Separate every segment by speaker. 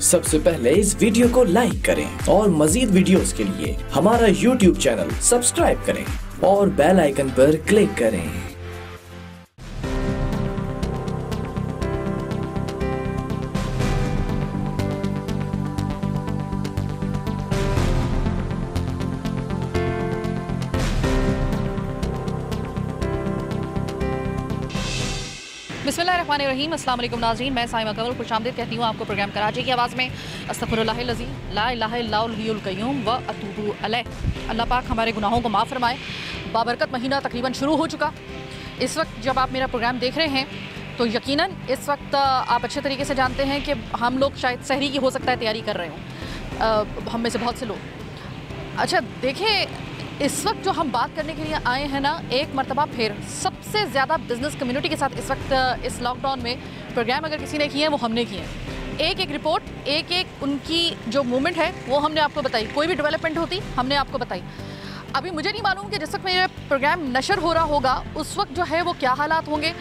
Speaker 1: सबसे पहले इस वीडियो को लाइक करें और मजीद वीडियोस के लिए हमारा YouTube चैनल सब्सक्राइब करें और बेल आइकन पर क्लिक करें।
Speaker 2: बिस्मिल्लाहिर्रहमानिर्रहीम, अस्सलाम वालेकुम नाज़रीन। मैं साइमा कवल खुशामदीद कहती हूँ आपको प्रोग्राम कराची की आवाज़ में। अस्तग़फिरुल्लाहिल अज़ीम, ला इलाहा इल्लल्लाहुल हय्युल क़य्यूम व अतूबु अलैह। अल्लाह पाक हमारे गुनाहों को माफ़ फरमाए। बाबरकत महीना तकरीबन शुरू हो चुका। इस वक्त जब आप मेरा प्रोग्राम देख रहे हैं तो यकीनन इस वक्त आप अच्छे तरीके से जानते हैं कि हम लोग शायद सहरी की हो सकता है तैयारी कर रहे हों, हम में से बहुत से लोग। अच्छा देखें, इस वक्त जो हम बात करने के लिए आए हैं ना, एक मरतबा फिर सबसे ज़्यादा बिज़नेस कम्युनिटी के साथ इस वक्त इस लॉकडाउन में प्रोग्राम अगर किसी ने किए हैं वो हमने किए हैं। एक एक रिपोर्ट, एक एक उनकी जो मूवमेंट है वो हमने आपको बताई। कोई भी डेवलपमेंट होती हमने आपको बताई। अभी मुझे नहीं मालूम कि जिस वक्त मेरा प्रोग्राम नशर हो रहा होगा उस वक्त जो है वो क्या हालात होंगे,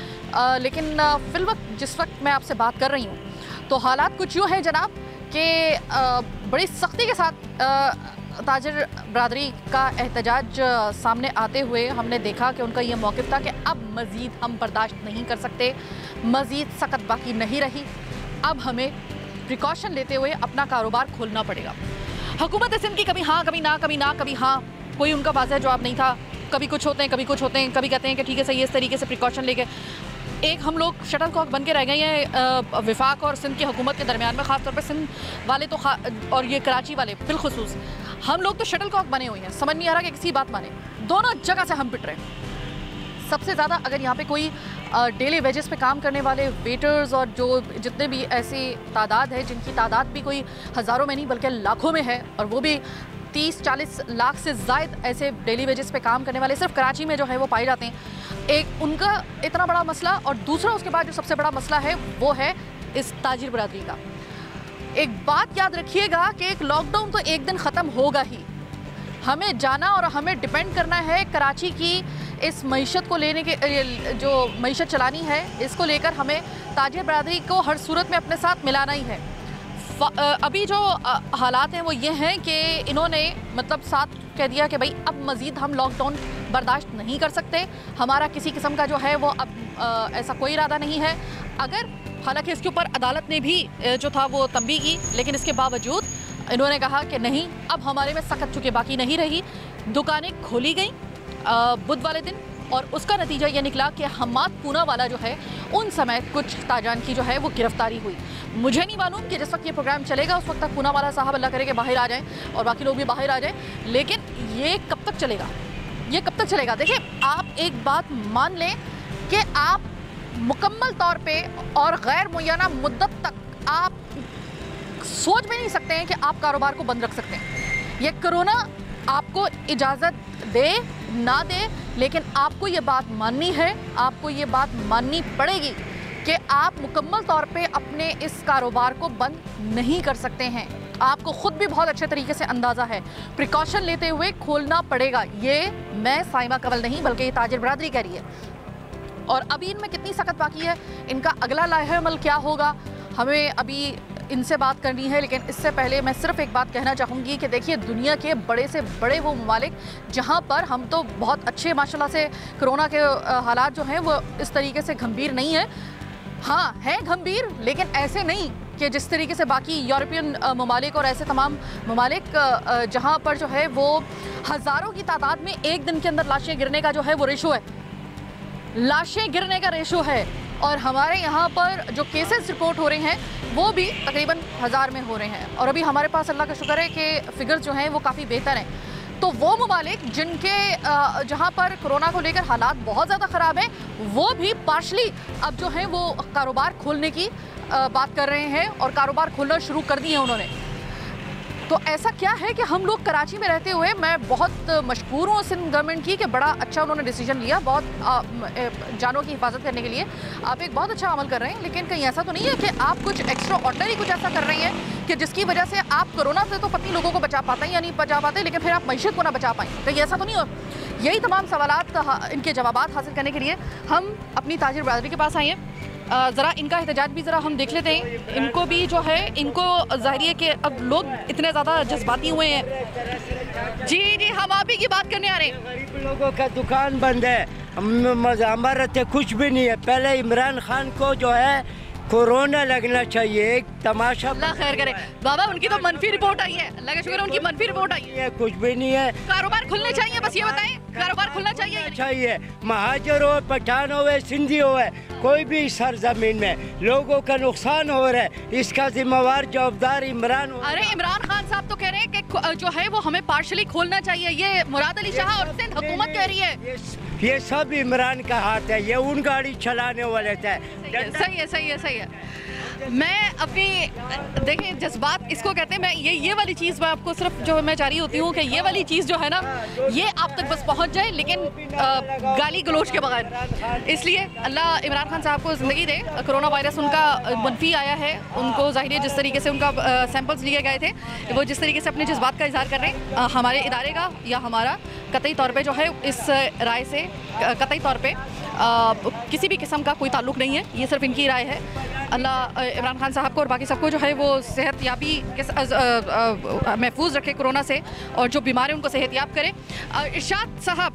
Speaker 2: लेकिन फिल वक्त जिस वक्त मैं आपसे बात कर रही हूँ तो हालात कुछ यूँ है जनाब कि बड़ी सख्ती के साथ ताजिर बरादरी का एहतजाज सामने आते हुए हमने देखा कि उनका ये मौक़िफ़ था कि अब मज़ीद हम बर्दाश्त नहीं कर सकते, मज़ीद सख्त बाकी नहीं रही, अब हमें प्रिकॉशन लेते हुए अपना कारोबार खोलना पड़ेगा। हुकूमत सिंध की कभी हाँ कभी ना, कभी ना कभी हाँ, कोई उनका वाज़ह जवाब नहीं था। कभी कुछ होते हैं, कभी कुछ होते हैं, कभी कहते हैं कि ठीक है सही, इस तरीके से प्रिकॉशन लेके एक हम लोग शटल कॉक बन के रह गए हैं वफाक और सिंध की हुकूमत के दरमियान में। ख़ास तौर पर सिंध वाले तो और ये कराची वाले बिलखुसूस हम लोग तो शटल कॉक बने हुए हैं। समझ नहीं आ रहा कि किसी बात माने, दोनों जगह से हम पिट रहे हैं। सबसे ज़्यादा अगर यहाँ पे कोई डेली वेजेस पे काम करने वाले वेटर्स और जो जितने भी ऐसी तादाद है जिनकी तादाद भी कोई हज़ारों में नहीं बल्कि लाखों में है, और वो भी 30-40 लाख से ज़ायद ऐसे डेली वेजेस पे काम करने वाले सिर्फ कराची में जो है वो पाए जाते हैं। एक उनका इतना बड़ा मसला, और दूसरा उसके बाद जो सबसे बड़ा मसला है वो है इस ताजिर बरादरी का। एक बात याद रखिएगा कि एक लॉकडाउन तो एक दिन ख़त्म होगा ही। हमें जाना और हमें डिपेंड करना है कराची की इस मईशत को लेने के, जो मईशत चलानी है इसको लेकर हमें ताजिर बरादरी को हर सूरत में अपने साथ मिलाना ही है। अभी जो हालात हैं वो ये हैं कि इन्होंने मतलब साथ कह दिया कि भाई अब मज़ीद हम लॉकडाउन बर्दाश्त नहीं कर सकते, हमारा किसी किस्म का जो है वो अब ऐसा कोई इरादा नहीं है। अगर हालांकि इसके ऊपर अदालत ने भी जो था वो तंबीह की, लेकिन इसके बावजूद इन्होंने कहा कि नहीं, अब हमारे में सख्त चुके बाकी नहीं रही। दुकानें खोली गई बुध वाले दिन, और उसका नतीजा ये निकला कि हमाद पूना वाला जो है उन समय कुछ ताजान की जो है वो गिरफ्तारी हुई। मुझे नहीं मालूम कि जिस वक्त ये प्रोग्राम चलेगा उस वक्त तक पूना वाला साहब अल्लाह करे कि बाहर आ जाएं और बाकी लोग भी बाहर आ जाएं, लेकिन ये कब तक चलेगा, ये कब तक चलेगा? देखिए, आप एक बात मान लें कि आप मुकम्मल तौर पे और गैर मुय्यना मुद्दत तक आप सोच भी नहीं सकते हैं कि आप कारोबार को बंद रख सकते हैं। ये कोरोना आपको इजाज़त दे ना दे, लेकिन आपको ये बात माननी है, आपको ये बात माननी पड़ेगी कि आप मुकम्मल तौर पे अपने इस कारोबार को बंद नहीं कर सकते हैं। आपको ख़ुद भी बहुत अच्छे तरीके से अंदाज़ा है, प्रिकॉशन लेते हुए खोलना पड़ेगा। ये मैं साइमा कवल नहीं बल्कि ये ताजिर बरादरी कह रही है। और अभी इनमें कितनी सख्त बाकी है, इनका अगला लाहे अमल क्या होगा, हमें अभी इनसे बात करनी है। लेकिन इससे पहले मैं सिर्फ एक बात कहना चाहूँगी कि देखिए, दुनिया के बड़े से बड़े वो ममालिक जहाँ पर हम तो बहुत अच्छे माशाल्लाह से कोरोना के हालात जो हैं वो इस तरीके से गंभीर नहीं है। हाँ है गंभीर, लेकिन ऐसे नहीं कि जिस तरीके से बाकी यूरोपियन ममालिक और ऐसे तमाम ममालिक जहाँ पर जो है वो हज़ारों की तादाद में एक दिन के अंदर लाशें गिरने का जो है वो रेशो है, लाशें गिरने का रेशो है। और हमारे यहाँ पर जो केसेस रिपोर्ट हो रहे हैं वो भी तकरीबन 1000 में हो रहे हैं, और अभी हमारे पास अल्लाह का शुक्र है कि फिगर्स जो हैं वो काफ़ी बेहतर हैं। तो वो ममालिक जिनके जहाँ पर कोरोना को लेकर हालात बहुत ज़्यादा ख़राब हैं, वो भी पार्शली अब जो है वो कारोबार खोलने की बात कर रहे हैं और कारोबार खोलना शुरू कर दिए हैं उन्होंने। तो ऐसा क्या है कि हम लोग कराची में रहते हुए, मैं बहुत मशकूर हूँ सिंध गवर्नमेंट की कि बड़ा अच्छा उन्होंने डिसीजन लिया, बहुत जानों की हिफाजत करने के लिए आप एक बहुत अच्छा अमल कर रहे हैं। लेकिन कहीं ऐसा तो नहीं है कि आप कुछ एक्स्ट्रा ऑर्डिनरी कुछ ऐसा कर रही हैं कि जिसकी वजह से आप कोरोना से तो पत्नी लोगों को बचा पाते हैं या नहीं बचा पाते, लेकिन फिर आप मईशत को ना बचा पाएँ? कहीं ऐसा तो नहीं हो? यही तमाम सवालात इनके जवाबात हासिल करने के लिए हम अपनी ताजिर बरादरी के पास आए हैं। ज़रा इनका एहतजाज भी ज़रा हम देख लेते हैं। इनको भी जो है, इनको ज़ाहिर है कि अब लोग इतने ज़्यादा जज्बाती हुए हैं। जी, हम आप ही की बात करने आ रहे हैं।
Speaker 3: गरीब लोगों का दुकान बंद है, हमारा तो कुछ भी नहीं है। पहले इमरान खान को जो है कोरोना लगना चाहिए, एक तमाशा।
Speaker 2: अल्लाह खैर करे बाबा, उनकी तो मनफी रिपोर्ट आई है, अल्लाह का शुक्र है उनकी मनफी रिपोर्ट आई है।
Speaker 3: कुछ भी नहीं है।
Speaker 2: कारोबार खुलने चाहिए, बस ये बताएं, कारोबार खुलना चाहिए।
Speaker 3: महाजर हो, पठान हो, सिंधी हो, कोई भी सरजमीन में लोगों का नुकसान हो रहा है, इसका जिम्मेवार जवाबदार इमरान।
Speaker 2: अरे इमरान खान साहब तो कह रहे हैं कि जो है वो हमें पार्शली खोलना चाहिए, ये मुराद अली शाह और सिंध हुकूमत कह रही है।
Speaker 3: ये सब इमरान का हाथ है, ये उन गाड़ी चलाने वाले थे।
Speaker 2: सही है। मैं अपनी देखें जज्बात इसको कहते हैं। मैं ये वाली चीज़ मैं आपको सिर्फ जो मैं चाह रही होती हूँ कि ये वाली चीज़ जो है ना, ये आप तक बस पहुँच जाए, लेकिन गाली गलोच के बगैर। इसलिए अल्लाह इमरान खान साहब को ज़िंदगी दे। कोरोना वायरस उनका मनफी आया है, उनको ज़ाहिर है जिस तरीके से उनका सैंपल्स लिए गए थे, वो जिस तरीके से अपने जज्बात का इजहार कर रहे हैं, हमारे इदारे का या हमारा कतई तौर पे जो है इस राय से कतई तौर पे किसी भी किस्म का कोई ताल्लुक़ नहीं है। ये सिर्फ इनकी राय है। अल्लाह इमरान खान साहब को और बाकी सबको जो है वो सेहत याबी महफूज रखे कोरोना से, और जो बीमार हैं उनको सेहत याब करे। इरशाद साहब,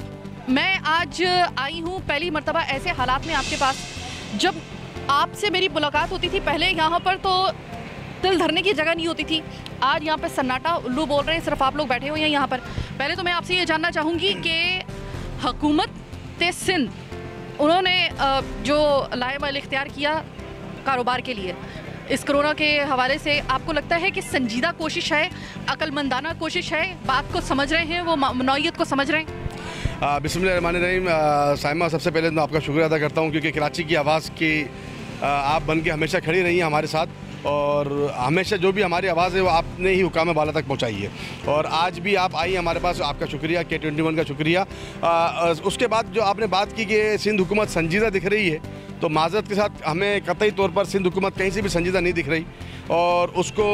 Speaker 2: मैं आज आई हूँ पहली मर्तबा ऐसे हालात में आपके पास, जब आपसे मेरी मुलाकात होती थी पहले यहाँ पर तो तिल धरने की जगह नहीं होती थी। आज यहाँ पर सन्नाटा, उल्लू बोल रहे हैं, सिर्फ आप लोग बैठे हुए हैं यहाँ पर। पहले तो मैं आपसे ये जानना चाहूँगी कि हुकूमत सिंध उन्होंने जो लाएमल इख्तियार किया कारोबार के लिए इस कोरोना के हवाले से, आपको लगता है कि संजीदा कोशिश है, अक्लमंदाना कोशिश है, बात को समझ रहे हैं, वो नौइयत को समझ रहे हैं?
Speaker 4: बिस्मिल्लाहिर्रहमानिर्रहीम। साइमा, सबसे पहले मैं आपका शुक्रिया अदा करता हूँ, क्योंकि कराची की आवाज़ की आप बन के हमेशा खड़ी रही हैं हमारे साथ, और हमेशा जो भी हमारी आवाज़ है वो आपने ही हुकाम बाला तक पहुँचाई है, और आज भी आप आई हमारे पास, आपका शुक्रिया। K21 का शुक्रिया। उसके बाद जो आपने बात की कि सिंध हुकूमत संजीदा दिख रही है, तो माज़रत के साथ हमें कतई तौर पर सिंध हुकूमत कहीं से भी संजीदा नहीं दिख रही, और उसको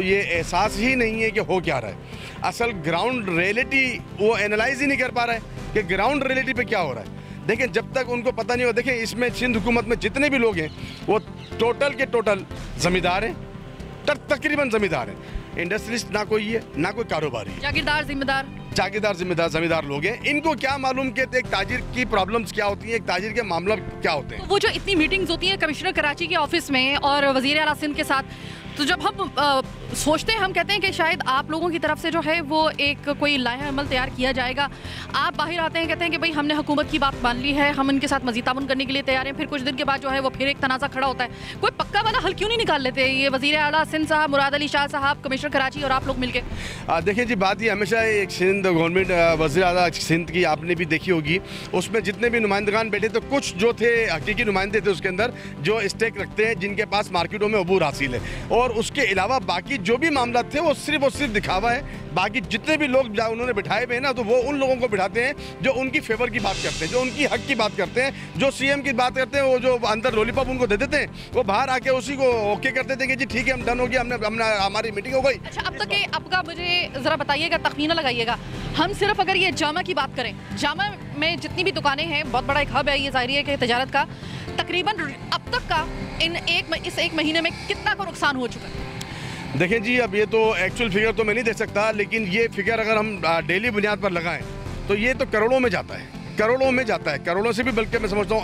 Speaker 4: ये एहसास ही नहीं है कि हो क्या रहा है। असल ग्राउंड रियलिटी वो एनालाइज ही नहीं कर पा रहा है कि ग्राउंड रियलिटी पे क्या हो रहा है। देखें, जब तक उनको पता नहीं हो, देखें इसमें सिंध हुकूमत में जितने भी लोग हैं वो टोटल के टोटल ज़मींदार हैं, तकरीबन ज़मींदार हैं। इंडस्ट्रियलिस्ट ना कोई है, ना कोई कारोबारी।
Speaker 2: जागीरदार जिम्मेदार
Speaker 4: ज़मींदार लोग हैं। इनको क्या मालूम कि एक ताजिर की प्रॉब्लम्स क्या होती हैं, एक ताजिर के मामला क्या होते हैं।
Speaker 2: तो वो जो इतनी मीटिंग्स होती हैं कमिश्नर कराची के ऑफिस में और वज़ीर आला सिंध के साथ, तो जब हम सोचते हैं, हम कहते हैं कि शायद आप लोगों की तरफ से जो है वो एक कोई लाया अमल तैयार किया जाएगा। आप बाहर आते हैं, कहते हैं कि भाई हमने हुकूमत की बात मान ली है, हम इनके साथ मज़ीद ताउन करने के लिए तैयार हैं। फिर कुछ दिन के बाद जो है वो फिर एक तनाज़ा खड़ा होता है। कोई पक्का वाला हल क्यों नहीं निकाल लेते ये वज़ीर आला सिंध साहब, मुराद अली शाह साहब, कमिश्नर कराची और आप लोग मिलके?
Speaker 4: देखिए जी, बात ये हमेशा एक सिंध गवर्नमेंट वज़ीर आला सिंध की आपने भी देखी होगी, उसमें जितने भी नुमाइंदगान बैठे तो कुछ जो थे हकीकी नुमाइंदे थे उसके अंदर, जो स्टेक रखते हैं, जिनके पास मार्केटों में अबूर हासिल है, और उसके अलावा बाकी जो भी मामला थे वो सिर्फ और सिर्फ दिखावा है। बाकी जितने भी लोग उन्होंने बिठाए हुए हैं ना, तो वो उन लोगों को बिठाते हैं जो उनकी फेवर की बात करते हैं, जो उनकी हक की बात करते हैं, जो सीएम की बात करते हैं। वो जो अंदर लॉलीपॉप उनको दे देते हैं, वो बाहर आके उसी को ओके कर देते हैं कि जी ठीक है, हम डन हो गया, हमने हमारी मीटिंग हो गई।
Speaker 2: अच्छा, अब तक आपका मुझे ज़रा बताइएगा, तखमीना लगाइएगा, हम सिर्फ अगर ये जामा की बात करें, जामा में जितनी भी दुकानें हैं, बहुत बड़ा एक हब है ये, ज़ाहिर है कि तजारत का, तकरीबन अब तक का इस एक महीने में कितना का नुकसान हो चुका है?
Speaker 4: देखें जी, अब ये तो एक्चुअल फिगर तो मैं नहीं दे सकता, लेकिन ये फिगर अगर हम डेली बुनियाद पर लगाएं तो ये तो करोड़ों में जाता है, करोड़ों में जाता है, करोड़ों से भी, बल्कि मैं समझता हूँ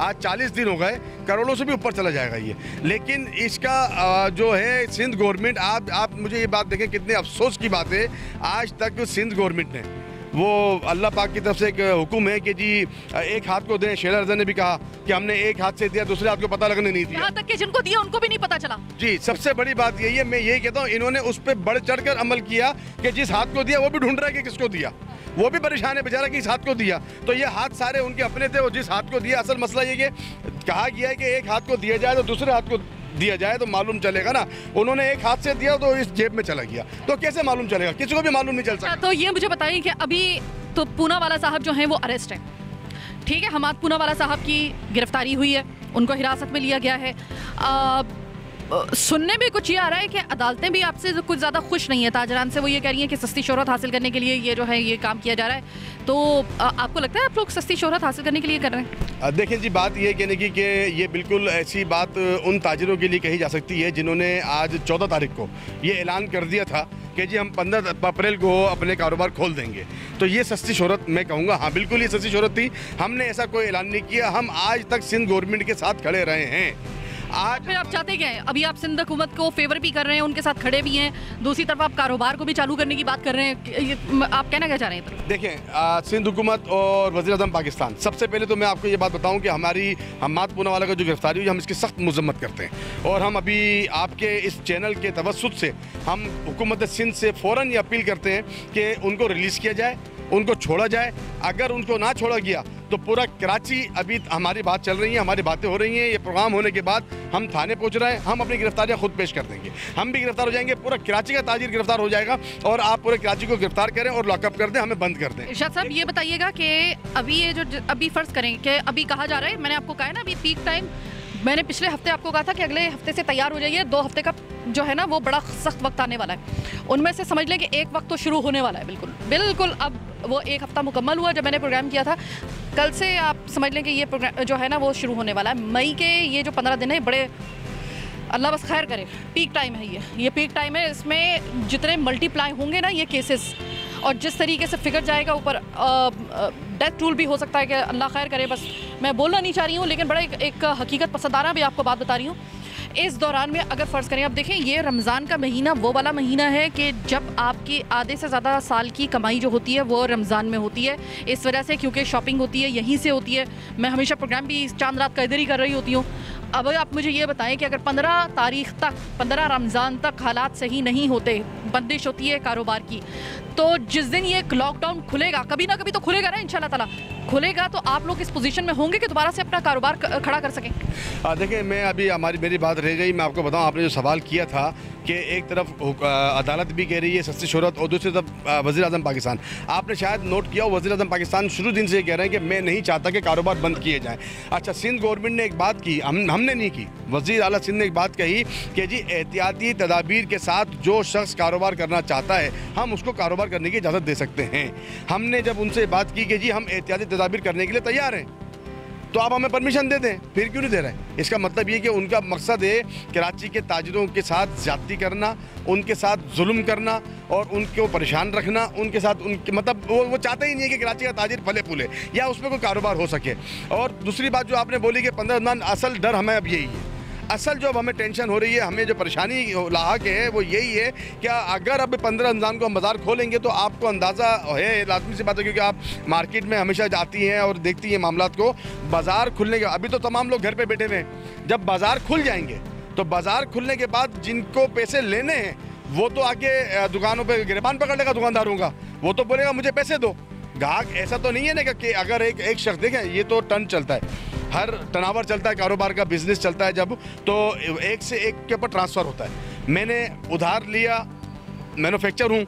Speaker 4: आज 40 दिन हो गए, करोड़ों से भी ऊपर चला जाएगा ये। लेकिन इसका जो है सिंध गवर्नमेंट, आप मुझे ये बात देखें, कितने अफसोस की बात है, आज तक सिंध गवर्नमेंट ने, वो अल्लाह पाक की तरफ से एक हुक्म है कि जी एक हाथ को दें। शेरा रज़ा ने भी कहा कि हमने एक हाथ से दिया, दूसरे हाथ को पता लगने नहीं दिया,
Speaker 2: यहाँ तक कि जिनको दिया उनको भी नहीं पता चला।
Speaker 4: जी, सबसे बड़ी बात यही है, मैं यही कहता हूँ, इन्होंने उस पर बढ़ चढ़ कर अमल किया कि जिस हाथ को दिया वो भी ढूंढ रहा है कि किसको दिया, वो भी परेशान है बेचारा कि इस हाथ को दिया। तो ये हाथ सारे उनके अपने थे, वो जिस हाथ को दिया, असल मसला ये कि कहा गया है कि एक हाथ को दिया जाए तो दूसरे हाथ को दिया जाए तो मालूम चलेगा ना। उन्होंने एक हाथ से दिया तो इस जेब में चला गया, तो कैसे मालूम चलेगा? किसी को भी मालूम नहीं चल सकता।
Speaker 2: तो ये मुझे बताइए कि अभी तो पूनावाला साहब जो हैं वो अरेस्ट हैं, ठीक है, हमाद पूनावाला साहब की गिरफ्तारी हुई है, उनको हिरासत में लिया गया है। सुनने में कुछ ये आ रहा है कि अदालतें भी आपसे कुछ ज़्यादा खुश नहीं है ताजरान से। वो ये कह रही हैं कि सस्ती शोहरत हासिल करने के लिए ये जो है ये काम किया जा रहा है। तो आपको लगता है आप लोग सस्ती शोहरत हासिल करने के लिए कर रहे हैं?
Speaker 4: देखिए जी, बात ये कहने की कि ये बिल्कुल ऐसी बात उन ताजिरों के लिए कही जा सकती है जिन्होंने आज 14 तारीख को ये ऐलान कर दिया था कि जी हम 15 अप्रैल को अपने कारोबार खोल देंगे। तो ये सस्ती शोहरत मैं कहूँगा, हाँ बिल्कुल ये सस्ती शोहरत थी। हमने ऐसा कोई ऐलान नहीं किया, हम आज तक सिंध गवर्नमेंट के साथ खड़े रहे हैं। आज
Speaker 2: फिर आप चाहते क्या हैं? अभी आप सिंध हुकूमत को फेवर भी कर रहे हैं, उनके साथ खड़े भी हैं, दूसरी तरफ आप कारोबार को भी चालू करने की बात कर रहे हैं। आप कहना क्या चाह रहे हैं?
Speaker 4: देखें, सिंध हुकूमत और वज़ीर-ए-आज़म पाकिस्तान, सबसे पहले तो मैं आपको ये बात बताऊं कि हमारी हम्माद पूनावाला का जो गिरफ्तारी हुई, हम इसकी सख्त मजम्मत करते हैं। और हम अभी आपके इस चैनल के तवस्सुत से हम हुकूमत सिंध से फ़ौरन ये अपील करते हैं कि उनको रिलीज़ किया जाए, उनको छोड़ा जाए। अगर उनको ना छोड़ा गया तो पूरा कराची, अभी हमारी बात चल रही है, हमारी बातें हो रही हैं, ये प्रोग्राम होने के बाद हम थाने पहुंच रहे हैं, हम अपनी गिरफ्तारियां खुद पेश कर देंगे। हम भी गिरफ्तार हो जाएंगे, पूरा कराची का ताजिर गिरफ्तार हो जाएगा और आप पूरे कराची को गिरफ्तार करें और लॉकअप कर दें, हमें बंद कर दें।
Speaker 2: इरशाद साहब ये बताइएगा कि अभी ये जो अभी फ़र्ज़ करें कि अभी कहा जा रहा है, मैंने आपको कहा है ना अभी पीक टाइम, मैंने पिछले हफ्ते आपको कहा था कि अगले हफ्ते से तैयार हो जाइए, 2 हफ्ते का जो है ना वो बड़ा सख्त वक्त आने वाला है। उनमें से समझ लें कि एक वक्त तो शुरू होने वाला है। बिल्कुल बिल्कुल अब वो 1 हफ्ता मुकम्मल हुआ जब मैंने प्रोग्राम किया था। कल से आप समझ लें कि ये प्रोग्राम जो है ना वो शुरू होने वाला है। मई के ये जो 15 दिन है बड़े, अल्लाह बस खैर करे, पीक टाइम है ये पीक टाइम है। इसमें जितने मल्टीप्लाई होंगे ना ये केसेस और जिस तरीके से फिगर जाएगा ऊपर, डेथ टूल भी हो सकता है कि अल्लाह खैर करे। बस मैं बोलना नहीं चाह रही हूँ, लेकिन बड़ा एक हकीकत पसंदाना भी आपको बात बता रही हूँ। इस दौरान में अगर फ़र्ज़ करें, अब देखें ये रमज़ान का महीना वो वाला महीना है कि जब आपकी आधे से ज़्यादा साल की कमाई जो होती है वो रमज़ान में होती है। इस वजह से क्योंकि शॉपिंग होती है यहीं से होती है। मैं हमेशा प्रोग्राम भी चांद रात का इधर ही कर रही होती हूँ। अब आप मुझे ये बताएं कि अगर 15 तारीख तक, 15 रमज़ान तक हालात सही नहीं होते, बंदिश होती है कारोबार की, तो जिस दिन ये लॉकडाउन खुलेगा, कभी ना कभी तो खुलेगा ना इंशाल्लाह ताला, खुलेगा तो आप लोग इस पोजीशन में होंगे कि दोबारा से अपना कारोबार खड़ा कर सकें?
Speaker 4: देखिए, मैं अभी मेरी बात रह गई। मैं आपको बताऊं, आपने जो सवाल किया था कि एक तरफ अदालत भी कह रही है सस्ती शोहरत और दूसरी तरफ वज़ीर-ए-आज़म पाकिस्तान, आपने शायद नोट किया हो वज़ीर-ए-आज़म पाकिस्तान शुरू दिन से ये कह रहे हैं कि मैं नहीं चाहता कि कारोबार बंद किए जाएँ। अच्छा, सिंध गवर्नमेंट ने एक बात की, हमने नहीं की, वज़ीर आला सिंध ने एक बात कही कि जी एहतियाती तदाबीर के साथ जो शख्स कारोबार करना चाहता है हम उसको कारोबार करने की इजाज़त दे सकते हैं। हमने जब उनसे बात की कि जी हम एहतियाती तदाबीर करने के लिए तैयार हैं, तो आप हमें परमिशन दे दें, फिर क्यों नहीं दे रहे हैं? इसका मतलब ये कि उनका मकसद है कराची के ताजिरों के साथ ज़्यादती करना, उनके साथ जुल्म करना और उनको परेशान रखना। उनके साथ उनके मतलब वो चाहते ही नहीं है कि कराची का ताजिर फले फूले या उसमें कोई कारोबार हो सके। और दूसरी बात जो आपने बोली कि 15 रमज़ान, असल डर हमें अब यही है, असल जो अब हमें टेंशन हो रही है, हमें जो परेशानी लाक है वो यही है कि अगर अब 15 रमज़ान को हम बाज़ार खोलेंगे तो आपको अंदाज़ा है, लाजमी सी बात है क्योंकि आप मार्केट में हमेशा जाती हैं और देखती हैं मामलात को, बाज़ार खुलने के अभी तो तमाम लोग घर पे बैठे हुए हैं, जब बाज़ार खुल जाएंगे तो बाज़ार खुलने के बाद जिनको पैसे लेने हैं वो तो आके दुकानों पर गिरबान पकड़ लेगा दुकानदारों का, वो तो बोलेगा मुझे पैसे दो। ग्राहक ऐसा तो नहीं है ना कि अगर एक शख्स, देखें ये तो टन चलता है, हर टर्नओवर चलता है, कारोबार का बिजनेस चलता है जब, तो एक से एक के ऊपर ट्रांसफ़र होता है। मैंने उधार लिया, मैन्युफैक्चर हूँ,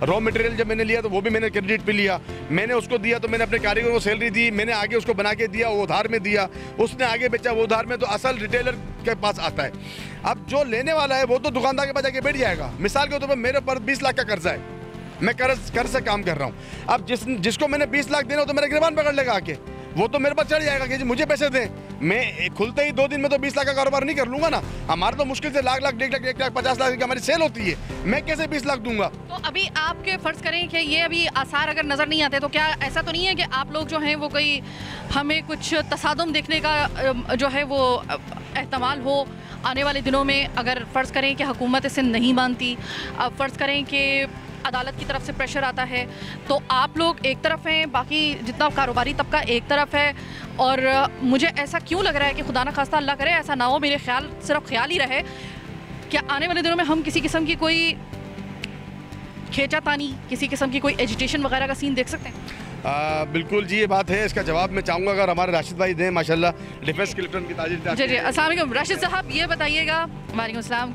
Speaker 4: रॉ मटेरियल जब मैंने लिया तो वो भी मैंने क्रेडिट पे लिया, मैंने उसको दिया तो मैंने अपने कारीगर को सैलरी दी, मैंने आगे उसको बना के दिया, वो उधार में दिया, उसने आगे बेचा वो उधार में, तो असल रिटेलर के पास आता है। अब जो लेने वाला है वो तो दुकानदार के पास जाके बैठ जाएगा। मिसाल के तौर पर मेरे ऊपर 20 लाख का कर्जा है, मैं कर्ज से काम कर रहा हूँ। अब जिसको मैंने 20 लाख देना हो तो मेरा गिरबान पकड़ लेगा आके, वो तो मेरे पास चढ़ जाएगा कि जी मुझे पैसे दें। मैं खुलते ही 2 दिन में तो 20 लाख का कारोबार नहीं कर लूंगा ना। हमारा तो मुश्किल से लाख 1 लाख 50 लाख की हमारी सेल होती है, मैं कैसे 20 लाख दूंगा?
Speaker 2: तो अभी आपके फ़र्ज़ करें कि ये अभी आसार अगर नज़र नहीं आते तो क्या ऐसा तो नहीं है कि आप लोग जो हैं वो कोई हमें कुछ तसादुम देखने का जो है वो एहतमाल हो आने वाले दिनों में? अगर फ़र्ज़ करें कि हुकूमत सिंध नहीं मानती, अब फ़र्ज़ करें कि अदालत की तरफ से प्रेशर आता है, तो आप लोग एक तरफ हैं, बाकी जितना कारोबारी तबका एक तरफ है। और मुझे ऐसा क्यों लग रहा है कि खुदा न खास्ता अल्लाह करे ऐसा ना हो, मेरे ख्याल सिर्फ ख्याल ही रहे, क्या आने वाले दिनों में हम किसी किस्म की कोई खींचातानी, किसी किस्म की कोई एजिटेशन वगैरह का सीन देख सकते हैं?
Speaker 4: बिल्कुल जी, ये बात है। इसका जवाब मैं चाहूँगा अगर हमारे राशिद भाई दें, माशाल्लाह डिफेंस क्लिफ्टन की ताजिर।
Speaker 2: जी जी, अस्सलाम वालेकुम राशिद साहब, ये बताइएगा। वालेकुम अस्सलाम।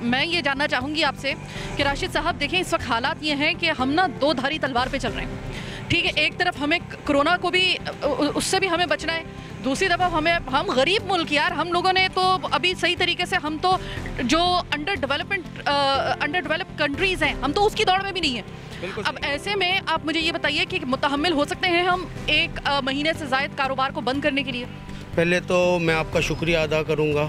Speaker 2: मैं ये जानना चाहूँगी आपसे कि राशिद साहब देखें, इस वक्त हालात ये हैं कि हम ना 2 धारी तलवार पे चल रहे हैं ठीक है, एक तरफ हमें कोरोना को भी उससे भी हमें बचना है, दूसरी तरफ हम गरीब मुल्क यार, हम लोगों ने तो अभी सही तरीके से, हम तो जो अंडर डेवलप्ड कंट्रीज़ हैं, हम तो उसकी दौड़ में भी नहीं है। अब ऐसे में आप मुझे ये बताइए कि मुतहम्मिल हो सकते हैं हम 1 महीने से ज़ायद कारोबार को बंद करने के लिए?
Speaker 5: पहले तो मैं आपका शुक्रिया अदा करूँगा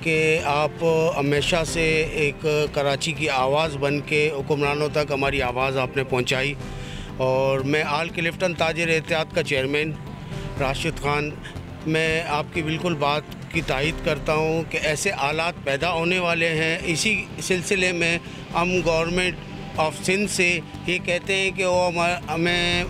Speaker 5: कि आप हमेशा से एक कराची की आवाज़ बन के हुक्मरानों तक हमारी आवाज़ आपने पहुँचाई। और मैं आल क्लिफ्टन ताजिर एहतियात का चेयरमैन राशिद ख़ान, मैं आपकी बिल्कुल बात की तायीद करता हूँ कि ऐसे हालात पैदा होने वाले हैं। इसी सिलसिले में हम गवर्नमेंट ऑफ सिंध से ये कहते हैं कि वो हमें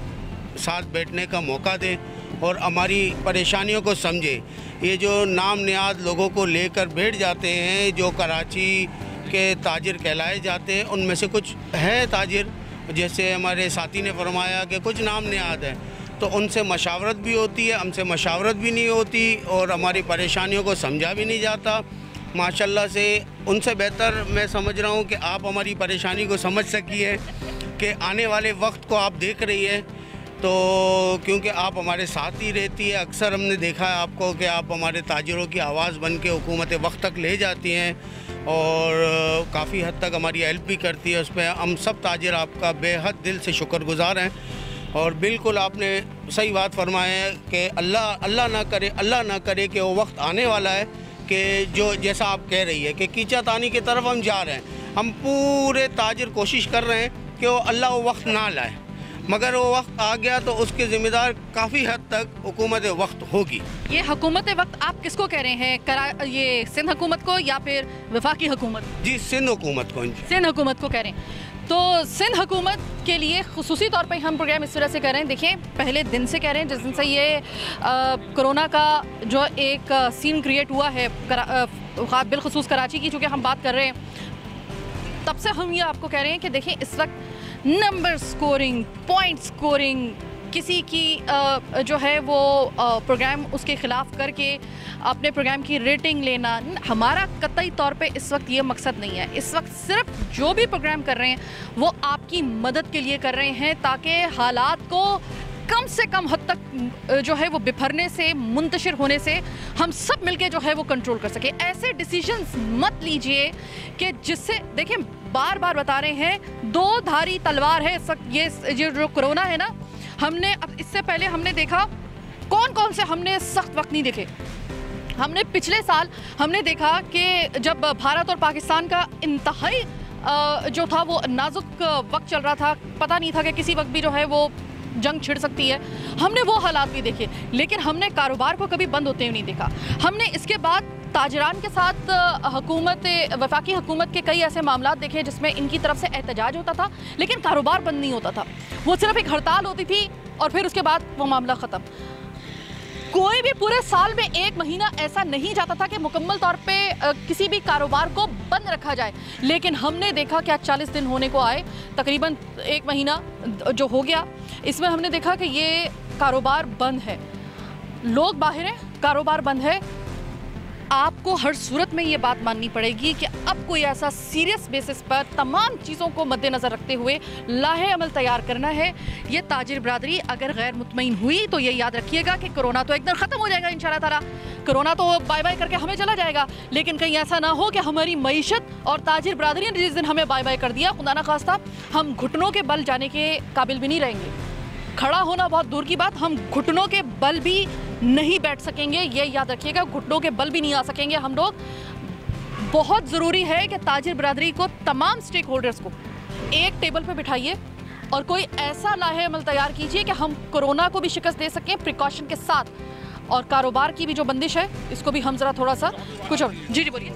Speaker 5: साथ बैठने का मौका दें और हमारी परेशानियों को समझें। ये जो नाम नियाद लोगों को लेकर बैठ जाते हैं, जो कराची के ताजिर कहलाए जाते हैं, उनमें से कुछ है ताजिर, जैसे हमारे साथी ने फरमाया कि कुछ नाम नियाद है, तो उनसे मशावरत भी होती है, हमसे मशावरत भी नहीं होती और हमारी परेशानियों को समझा भी नहीं जाता। माशाल्लाह से उनसे बेहतर मैं समझ रहा हूँ कि आप हमारी परेशानी को समझ सकिए कि आने वाले वक्त को आप देख रही है, तो क्योंकि आप हमारे साथ ही रहती है, अक्सर हमने देखा है आपको कि आप हमारे ताजिरों की आवाज़ बन के हुकूमत वक्त तक ले जाती हैं और काफ़ी हद तक हमारी हेल्प भी करती है। उस पर हम सब ताजिर आपका बेहद दिल से शुक्रगुज़ार हैं। और बिल्कुल आपने सही बात फरमाया है कि अल्लाह ना करे कि वो वक्त आने वाला है कि जो जैसा आप कह रही है कि कीचा तानी की तरफ हम जा रहे हैं। हम पूरे ताजिर कोशिश कर रहे हैं कि वो अल्लाह वो वक्त ना लाए, मगर वो वक्त आ गया तो उसके ज़िम्मेदार काफ़ी हद तक हुकूमत वक्त होगी।
Speaker 2: ये हुकूमत वक्त आप किसको कह रहे हैं? ये सिंध हुकूमत को या फिर वफाकी हुकूमत?
Speaker 5: जी, सिंध हुकूमत को।
Speaker 2: सिंध हुकूमत को कह रहे हैं। तो सिंध हुकूमत के लिए खुसूसी तौर पे हम प्रोग्राम इस तरह से कर रहे हैं। देखिए, पहले दिन से कह रहे हैं, जिस दिन से ये कोरोना का जो एक सीन क्रिएट हुआ है बिलखुसूस कराची की, चूँकि हम बात कर रहे हैं, तब से हम ये आपको कह रहे हैं कि देखिए इस वक्त नंबर स्कोरिंग, पॉइंट स्कोरिंग, किसी की जो है वो प्रोग्राम उसके ख़िलाफ़ करके अपने प्रोग्राम की रेटिंग लेना, हमारा कतई तौर पे इस वक्त ये मकसद नहीं है। इस वक्त सिर्फ जो भी प्रोग्राम कर रहे हैं वो आपकी मदद के लिए कर रहे हैं, ताकि हालात को कम से कम हद तक जो है वो बिफरने से, मुंतशिर होने से हम सब मिलके जो है वो कंट्रोल कर सके। ऐसे डिसीजंस मत लीजिए कि जिससे, देखिए बार बार बता रहे हैं, 2 धारी तलवार है ये जो कोरोना है ना। हमने अब इससे पहले हमने देखा कौन से हमने सख्त वक्त नहीं देखे। हमने पिछले साल हमने देखा कि जब भारत और पाकिस्तान का इंतहाई जो था वो नाजुक वक्त चल रहा था, पता नहीं था कि किसी वक्त भी जो है वो जंग छिड़ सकती है। हमने वो हालात भी देखे, लेकिन हमने कारोबार को कभी बंद होते हुए नहीं देखा। हमने इसके बाद ताजरान के साथ वफाकी हुकूमत के कई ऐसे मामला देखे जिसमें इनकी तरफ से एहतजाज होता था, लेकिन कारोबार बंद नहीं होता था। वो सिर्फ एक हड़ताल होती थी और फिर उसके बाद वो मामला ख़त्म। कोई भी पूरे साल में 1 महीना ऐसा नहीं जाता था कि मुकम्मल तौर पे किसी भी कारोबार को बंद रखा जाए। लेकिन हमने देखा कि आज 40 दिन होने को आए, तकरीबन 1 महीना जो हो गया, इसमें हमने देखा कि ये कारोबार बंद है, लोग बाहर हैं, कारोबार बंद है। आपको हर सूरत में ये बात माननी पड़ेगी कि अब कोई ऐसा सीरियस बेसिस पर तमाम चीज़ों को मद्देनज़र रखते हुए लाहे अमल तैयार करना है। ये ताजिर बरादरी अगर गैर मुतमईन हुई तो ये याद रखिएगा कि कोरोना तो एक दिन ख़त्म हो जाएगा इंशाअल्लाह ताला, कोरोना तो बाय बाय करके हमें चला जाएगा, लेकिन कहीं ऐसा ना हो कि हमारी मईशत और ताजिर बरादरी ने जिस दिन हमें बाय बाय कर दिया, खुदा ना खास्ता हम घुटनों के बल जाने के काबिल भी नहीं रहेंगे। खड़ा होना बहुत दूर की बात, हम घुटनों के बल भी नहीं बैठ सकेंगे, ये याद रखिएगा, घुटनों के बल भी नहीं आ सकेंगे हम लोग। बहुत ज़रूरी है कि ताजिर बरादरी को, तमाम स्टेक होल्डर्स को एक टेबल पे बिठाइए और कोई ऐसा लाहे अमल तैयार कीजिए कि हम कोरोना को भी शिकस्त दे सकें प्रिकॉशन के साथ, और कारोबार की भी जो बंदिश है इसको भी हम ज़रा थोड़ा सा कुछ और। जी बोलिए।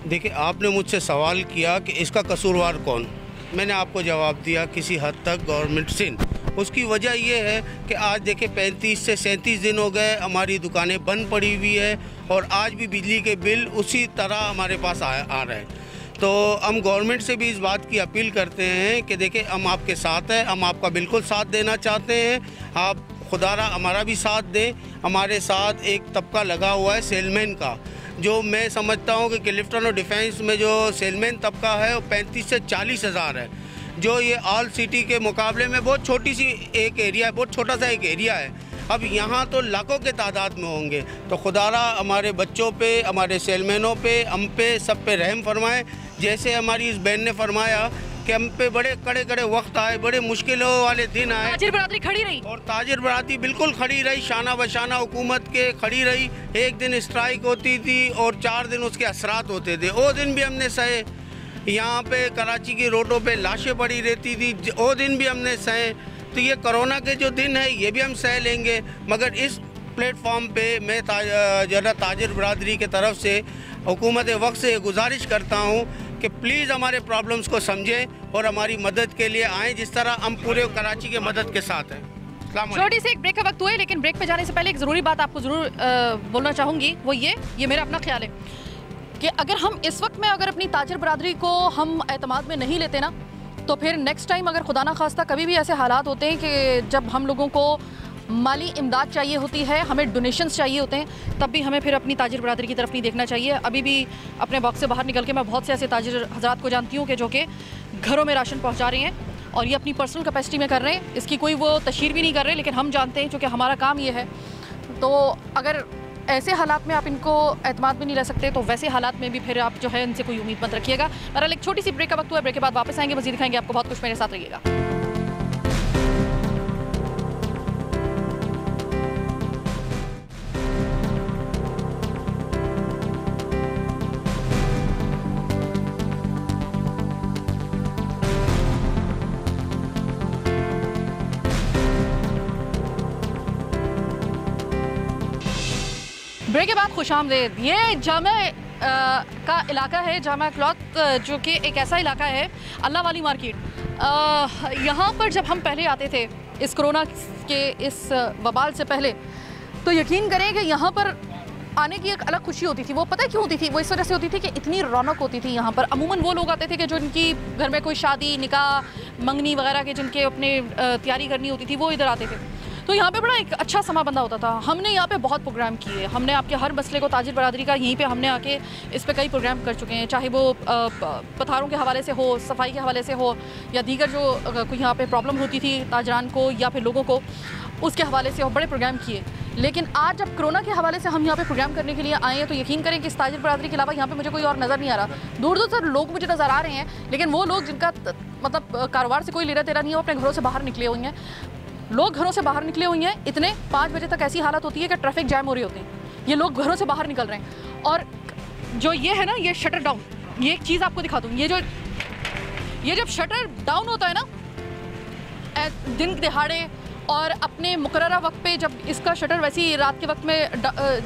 Speaker 5: देखिए, आपने मुझसे सवाल किया कि इसका कसूरवार कौन। मैंने आपको जवाब दिया किसी हद तक गवर्नमेंट सिंध। उसकी वजह ये है कि आज देखिए 35 से 37 दिन हो गए हमारी दुकानें बंद पड़ी हुई है और आज भी बिजली के बिल उसी तरह हमारे पास आ रहे हैं। तो हम गवर्नमेंट से भी इस बात की अपील करते हैं कि देखिए हम आपके साथ हैं, हम आपका बिल्कुल साथ देना चाहते हैं, आप खुदारा हमारा भी साथ दें। हमारे साथ एक तबका लगा हुआ है सेलमैन का, जो मैं समझता हूँ कि क्लिफ्टन और डिफेंस में जो सेलमैन तबका है वो 35 से 40 हज़ार है, जो ये ऑल सिटी के मुकाबले में बहुत छोटी सी एक एरिया है, बहुत छोटा सा एक एरिया है। अब यहाँ तो लाखों के तादाद में होंगे। तो खुदारा हमारे बच्चों पे, हमारे सेलमैनों पे, हम पे, सब पे रहम फरमाए। जैसे हमारी इस बहन ने फरमाया कि हम पे बड़े कड़े कड़े वक्त आए, बड़े मुश्किलों वाले दिन आए।
Speaker 2: ताजिर बरादरी खड़ी रही
Speaker 5: और ताजिर बरादरी बिल्कुल खड़ी रही, शाना बशाना हुकूमत के खड़ी रही। एक दिन स्ट्राइक होती थी और 4 दिन उसके असरात होते थे, वो दिन भी हमने सहे। यहाँ पे कराची की रोडों पे लाशें पड़ी रहती थी, वो दिन भी हमने सहे। तो ये कोरोना के जो दिन है ये भी हम सह लेंगे। मगर इस प्लेटफॉर्म पे मैं ज़रा ताजिर बरादरी के तरफ से हुकूमत वक्त से गुजारिश करता हूँ कि प्लीज़ हमारे प्रॉब्लम्स को समझें और हमारी मदद के लिए आएँ, जिस तरह हम पूरे कराची के मदद के साथ हैं।
Speaker 2: छोटी सी एक ब्रेक का वक्त हुआ है, लेकिन ब्रेक पे जाने से पहले एक ज़रूरी बात आपको ज़रूर बोलना चाहूँगी। वो ये मेरा अपना ख्याल है कि अगर हम इस वक्त में अगर अपनी ताजिर बरादरी को हम एतमाद में नहीं लेते ना, तो फिर नेक्स्ट टाइम अगर खुदा ना खास्ता कभी भी ऐसे हालात होते हैं कि जब हम लोगों को माली इमदाद चाहिए होती है, हमें डोनेशंस चाहिए होते हैं, तब भी हमें फिर अपनी ताजिर बरादरी की तरफ नहीं देखना चाहिए। अभी भी अपने बॉक्स से बाहर निकल के मैं बहुत से ऐसे ताजिर हज़रात को जानती हूँ कि जो कि घरों में राशन पहुँचा रहे हैं और ये अपनी पर्सनल कैपेसिटी में कर रहे हैं। इसकी कोई वो तशहीर भी नहीं कर रहे, लेकिन हम जानते हैं चूँकि हमारा काम ये है। तो अगर ऐसे हालात में आप इनको एतमाद में नहीं रह सकते, तो वैसे हालात में भी फिर आप जो है इनसे कोई उम्मीद मत रखिएगा। बहरहाल एक छोटी सी ब्रेक का वक्त हुआ है, ब्रेक के बाद वापस आएंगे, मज़ीद दिखाएंगे आपको बहुत कुछ। मेरे साथ रहिएगा। ब्रेक के बाद खुशामदीद। ये जामा का इलाका है, जामा क्लॉथ, जो कि एक ऐसा इलाका है, अल्लाह वाली मार्केट। यहाँ पर जब हम पहले आते थे इस कोरोना के इस वबाल से पहले, तो यकीन करें कि यहाँ पर आने की एक अलग खुशी होती थी। वो पता है क्यों होती थी? वो इस वजह से होती थी कि इतनी रौनक होती थी यहाँ पर। अमूमन वो लोग आते थे कि जो इनकी घर में कोई शादी, निकाह, मंगनी वगैरह के जिनके अपने तैयारी करनी होती थी, वो इधर आते थे। तो यहाँ पे बड़ा एक अच्छा समा बंदा होता था। हमने यहाँ पे बहुत प्रोग्राम किए, हमने आपके हर मसले को ताजिर बरादरी का यहीं पे हमने आके इस पे कई प्रोग्राम कर चुके हैं, चाहे वो पथारों के हवाले से हो, सफाई के हवाले से हो, या दीगर जो कोई यहाँ पे प्रॉब्लम होती थी ताजरान को या फिर लोगों को, उसके हवाले से हो, बड़े प्रोग्राम किए। लेकिन आज जब कोरोना के हवाले से हम यहाँ पे प्रोग्राम करने के लिए आए हैं, तो यकीन करें कि इस ताजिर बरादरी के अलावा यहाँ पे मुझे कोई और नज़र नहीं आ रहा। दूर दूर से लोग मुझे नज़र आ रहे हैं, लेकिन वो लोग जिनका मतलब कारोबार से कोई लेना देना नहीं है, वो अपने घरों से बाहर निकले हुए हैं। लोग घरों से बाहर निकले हुए हैं, इतने 5 बजे तक ऐसी हालत होती है कि ट्रैफिक जैम हो रही होती है। ये लोग घरों से बाहर निकल रहे हैं। और जो ये है ना, ये शटर डाउन, ये एक चीज़ आपको दिखा दूँ। ये जब शटर डाउन होता है ना दिन दिहाड़े और अपने मुकर्ररा वक्त पे, जब इसका शटर वैसे ही रात के वक्त में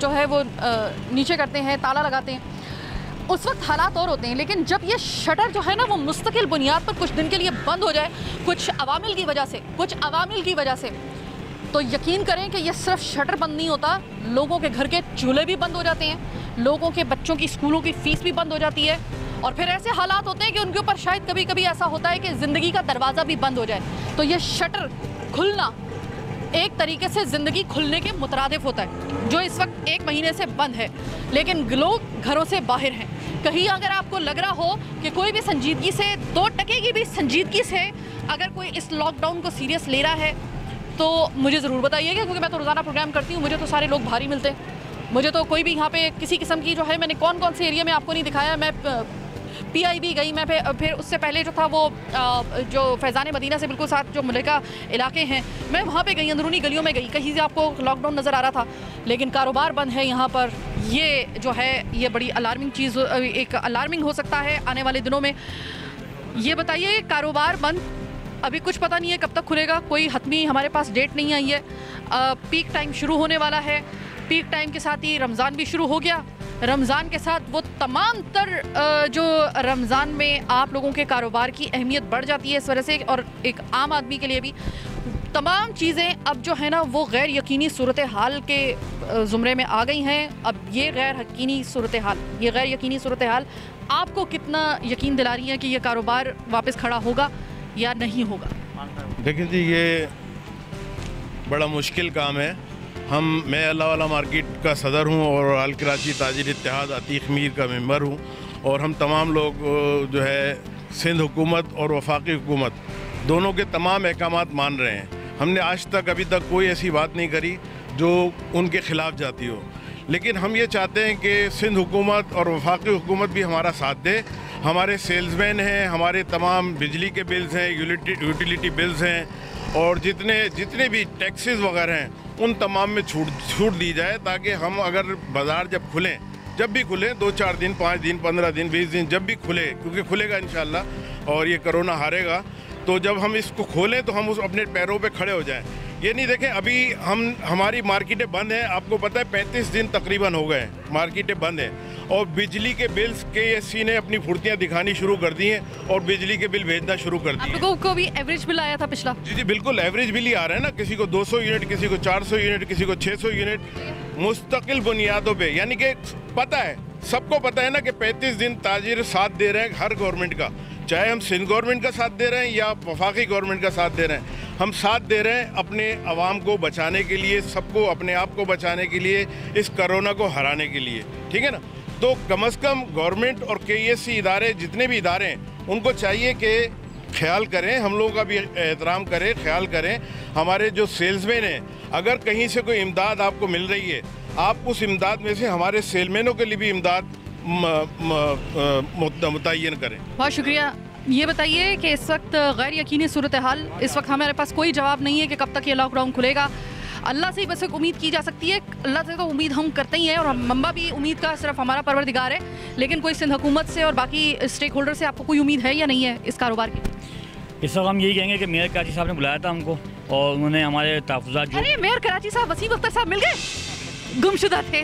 Speaker 2: जो है वो नीचे करते हैं, ताला लगाते हैं, उस वक्त हालात और होते हैं। लेकिन जब ये शटर जो है ना वो मुस्तकिल बुनियाद पर कुछ दिन के लिए बंद हो जाए, कुछ अवामिल की वजह से, तो यकीन करें कि ये सिर्फ शटर बंद नहीं होता, लोगों के घर के चूल्हे भी बंद हो जाते हैं, लोगों के बच्चों की स्कूलों की फ़ीस भी बंद हो जाती है। और फिर ऐसे हालात होते हैं कि उनके ऊपर शायद कभी कभी ऐसा होता है कि ज़िंदगी का दरवाज़ा भी बंद हो जाए। तो ये शटर खुलना एक तरीके से ज़िंदगी खुलने के मुतरादिफ होता है, जो इस वक्त 1 महीने से बंद है, लेकिन लोग घरों से बाहर हैं। कहीं अगर आपको लग रहा हो कि कोई भी संजीदगी से, 2% की भी संजीदगी से अगर कोई इस लॉकडाउन को सीरियस ले रहा है, तो मुझे ज़रूर बताइएगा, क्योंकि मैं तो रोज़ाना प्रोग्राम करती हूँ, मुझे तो सारे लोग भारी मिलते हैं। मुझे तो कोई भी यहाँ पे किसी किस्म की जो है, मैंने कौन कौन से एरिया में आपको नहीं दिखाया। मैं PIB गई, मैं फिर उससे पहले जो था वो जो फैज़ान मदीना से बिल्कुल साथ जो मलिका इलाके हैं, मैं वहाँ पे गई, अंदरूनी गलियों में गई, कहीं से आपको लॉकडाउन नज़र आ रहा था, लेकिन कारोबार बंद है यहाँ पर। ये जो है ये बड़ी अलार्मिंग चीज़, एक अलार्मिंग हो सकता है आने वाले दिनों में। ये बताइए, कारोबार बंद, अभी कुछ पता नहीं है कब तक खुलेगा, कोई हतमी हमारे पास डेट नहीं आई है। पीक टाइम शुरू होने वाला है, पीक टाइम के साथ ही रमज़ान भी शुरू हो गया। रमज़ान के साथ वो तमाम तर जो रमज़ान में आप लोगों के कारोबार की अहमियत बढ़ जाती है इस वजह से, और एक आम आदमी के लिए भी तमाम चीज़ें अब जो है ना वो गैर यकीनी सूरत हाल के ज़ुमरे में आ गई हैं। अब ये गैर यकीनी सूरत हाल आपको कितना यकीन दिला रही है कि ये कारोबार वापस खड़ा होगा या नहीं होगा?
Speaker 6: देखिए जी, ये बड़ा मुश्किल काम है। मैं अल्लाह वाला मार्केट का सदर हूँ और अल कराची ताजिर इत्तेहाद अतीक मीर का मेंबर हूँ, और हम तमाम लोग जो है सिंध हुकूमत और वफाकी हुकूमत दोनों के तमाम अहकामात मान रहे हैं। हमने आज तक अभी तक कोई ऐसी बात नहीं करी जो उनके ख़िलाफ़ जाती हो, लेकिन हम ये चाहते हैं कि सिंध हुकूमत और वफाकी हुकूमत भी हमारा साथ दे। हमारे सेल्समैन हैं, हमारे तमाम बिजली के बिल्स हैं, यूटिलिटी बिल्स हैं और जितने भी टैक्सेस वगैरह हैं उन तमाम में छूट दी जाए, ताकि हम अगर बाज़ार जब भी खुलें 2-4 दिन, 5 दिन, 15 दिन, 20 दिन, जब भी खुले, क्योंकि खुलेगा इंशाल्लाह और ये कोरोना हारेगा, तो जब हम इसको खोलें तो हम उस अपने पैरों पे खड़े हो जाएं। ये नहीं देखें अभी हमारी मार्केटें बंद हैं, आपको पता है 35 दिन तकरीबन हो गए मार्केटें बंद हैं और बिजली के बिल्स KSC ने अपनी फुर्तियाँ दिखानी शुरू कर दी हैं और बिजली के बिल भेजना शुरू कर दिए।
Speaker 2: आप लोगों को भी एवरेज बिल आया था पिछला?
Speaker 6: जी बिल्कुल, एवरेज बिल ही आ रहा है ना, किसी को 200 यूनिट, किसी को 400 यूनिट, किसी को 600 यूनिट मुस्तकिल बुनियादों पर। यानी कि पता है, सबको पता है ना कि 35 दिन ताजिर साथ दे रहे हैं हर गवर्नमेंट का, चाहे हम सिंध गवर्नमेंट का साथ दे रहे हैं या वफाकी गवर्नमेंट का साथ दे रहे हैं, हम साथ दे रहे हैं अपने अवाम को बचाने के लिए, सबको अपने आप को बचाने के लिए, इस कोरोना को हराने के लिए, ठीक है ना। तो कम से कम गवर्नमेंट और KSC इदारे, जितने भी इदारे हैं, उनको चाहिए कि ख्याल करें, हम लोगों का भी एहतराम करें, ख्याल करें। हमारे जो सेल्समैन हैं, अगर कहीं से कोई इमदाद आपको मिल रही है, आप उस इमदाद में से हमारे सेलमैनों के लिए भी इमदाद मुतय्यन करें।
Speaker 2: बहुत शुक्रिया। ये बताइए कि इस वक्त गैर यकीनी सूरत हाल, इस वक्त हमारे पास कोई जवाब नहीं है कि कब तक ये लॉकडाउन खुलेगा। अल्लाह से ही बस एक उम्मीद की जा सकती है, अल्लाह से तो उम्मीद हम करते ही हैं और मम्मा भी उम्मीद का सिर्फ हमारा परवरदिगार है, लेकिन कोई सिंध हुकूमत से और बाकी स्टेक होल्डर से आपको कोई उम्मीद है या नहीं है इस कारोबार की?
Speaker 7: इस वक्त हम यही कहेंगे कि मेयर कराची साहब ने बुलाया था हमको और उन्होंने हमारे तहफ़्फ़ुज़ात।
Speaker 2: अरे मेयर कराची साहब वसीम अख्तर साहब मिल गए, गुमशुदा थे,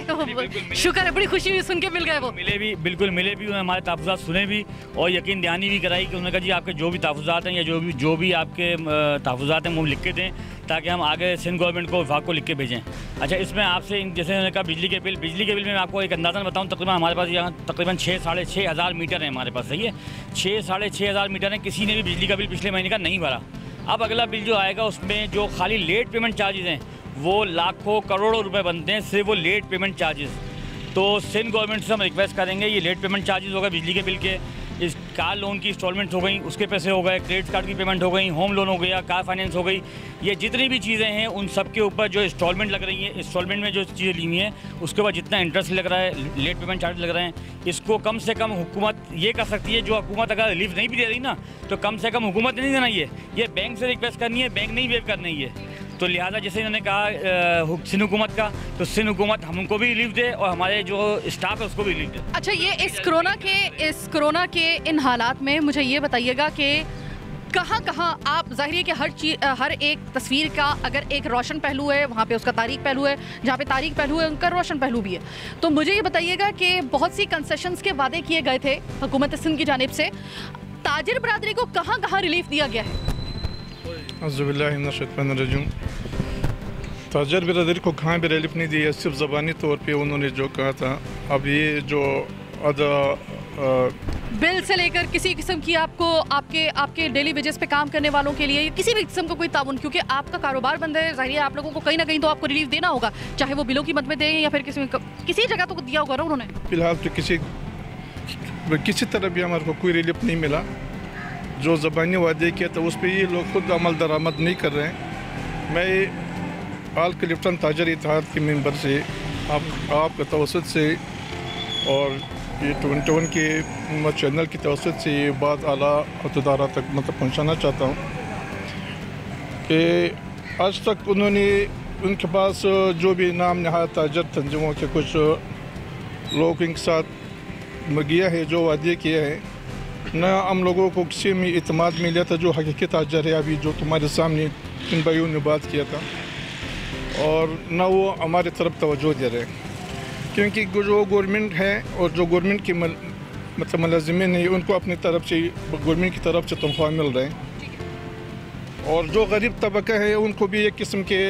Speaker 2: शुक्र है, बड़ी खुशी हुई सुन के मिल गए। वो
Speaker 7: मिले भी, बिल्कुल मिले भी, उन्होंने हमारे तहफ़्फ़ुज़ात सुने भी और यकीन दहानी भी कराई कि उन्होंने कहा जी आपके जो भी तहफ़्फ़ुज़ात हैं या जो भी आपके तहफ़्फ़ुज़ात हैं वो लिख के दें, ताकि हम आगे सिंध गवर्नमेंट को विभाग को लिख के भेजें। अच्छा, इसमें आपसे जैसे उन्होंने कहा बिजली के बिल में मैं आपको एक अंदाज़ा बताऊँ, तकरीबन हमारे पास यहाँ तकरीबन 6-6.5 हज़ार मीटर है हमारे पास, सही है, 6-6.5 हज़ार मीटर है। किसी ने भी बिजली का बिल पिछले महीने का नहीं भरा। अब अगला बिल जो आएगा उसमें जो खाली लेट पेमेंट चार्जेज़ हैं वो लाखों करोड़ों रुपए बनते हैं, सिर्फ वो लेट पेमेंट चार्जेस। तो सिंध गवर्नमेंट से हम रिक्वेस्ट करेंगे, ये लेट पेमेंट चार्जेस हो गए बिजली के बिल के, इस कार लोन की इंस्टॉलमेंट हो गई उसके पैसे हो गए, क्रेडिट कार्ड की पेमेंट हो गई, होम लोन हो गया, कार फाइनेंस हो गई, ये जितनी भी चीज़ें हैं उन सब के ऊपर जो इंस्टॉलमेंट लग रही है, इंस्टॉलमेंट में जो चीज़ें ली हुई हैं उसके बाद जितना इंटरेस्ट लग रहा है, लेट पेमेंट चार्ज लग रहे हैं, इसको कम से कम हुकूमत ये कर सकती है। जो हुकूमत अगर रिलीफ नहीं भी दे रही ना, तो कम से कम हुकूमत नहीं देना, ये बैंक से रिक्वेस्ट करनी है, बैंक नहीं वेव करनी है। तो लिहाजा जैसे इन्होंने कहा सिंध हुकूमत का, तो सिंध हुकूमत हमको भी रिलीफ दे और हमारे जो स्टाफ है उसको भी रिलीफ दे।
Speaker 2: अच्छा, ये इस कोरोना के इन हालात में मुझे ये बताइएगा कि कहाँ आप, जाहिर है कि हर एक तस्वीर का अगर एक रोशन पहलू है, वहाँ पे उसका तारीख पहलू है, जहाँ पे तारीख पहलू है उनका रोशन पहलू भी है। तो मुझे ये बताइएगा कि बहुत सी कंसेशंस के वादे किए गए थे हुकूमत सिंध की जानिब से, ताजिर बरादरी को कहाँ रिलीफ दिया गया है?
Speaker 8: ताजर बिरादरी को कहाँ भी रिलीफ नहीं दिया, सिर्फ ज़बानी तौर पे उन्होंने जो कहा था। अब ये जो
Speaker 2: बिल से लेकर किसी किस्म की आपके डेली वेजेस पे काम करने वालों के लिए किसी भी किस्म का कोई ताउन, क्योंकि आपका कारोबार बंद है, जाहिर है आप लोगों को कहीं ना कहीं तो आपको रिलीफ देना होगा, चाहे वो बिलों की मद में दें या फिर किसी जगह तो दिया होगा ना उन्होंने। फिलहाल तो
Speaker 8: किसी तरह भी हमारे को कोई रिलीफ नहीं मिला। जो ज़बानी वादे किया था उस पर ये लोग खुद अमल दरामद नहीं कर रहे हैं। मैं आल क्लिफ्टन ताजर इत्तेहाद के मेंबर से आपके तवसत से और ये 21 के चैनल की तवसत से ये बात आला अहदेदार तक पहुंचाना चाहता हूं कि आज तक उन्होंने उनके पास जो भी नाम नहायत ताजर तंजीमों के कुछ लोग इनके साथ मगिया है, जो वादे किए हैं, न हम लोगों को किसी में इत्मीनान मिला था जो हकीकी ताजर है अभी जो तुम्हारे सामने इन भाइयों ने बात किया था, और न वो हमारे तरफ तवज्जो दे रहे हैं, क्योंकि जो गवर्नमेंट है और जो गवर्नमेंट के मुलाजिमीन है उनको अपनी तरफ से, गवर्नमेंट की तरफ से तनख्वाह मिल रहे हैं, और जो गरीब तबका है उनको भी एक किस्म के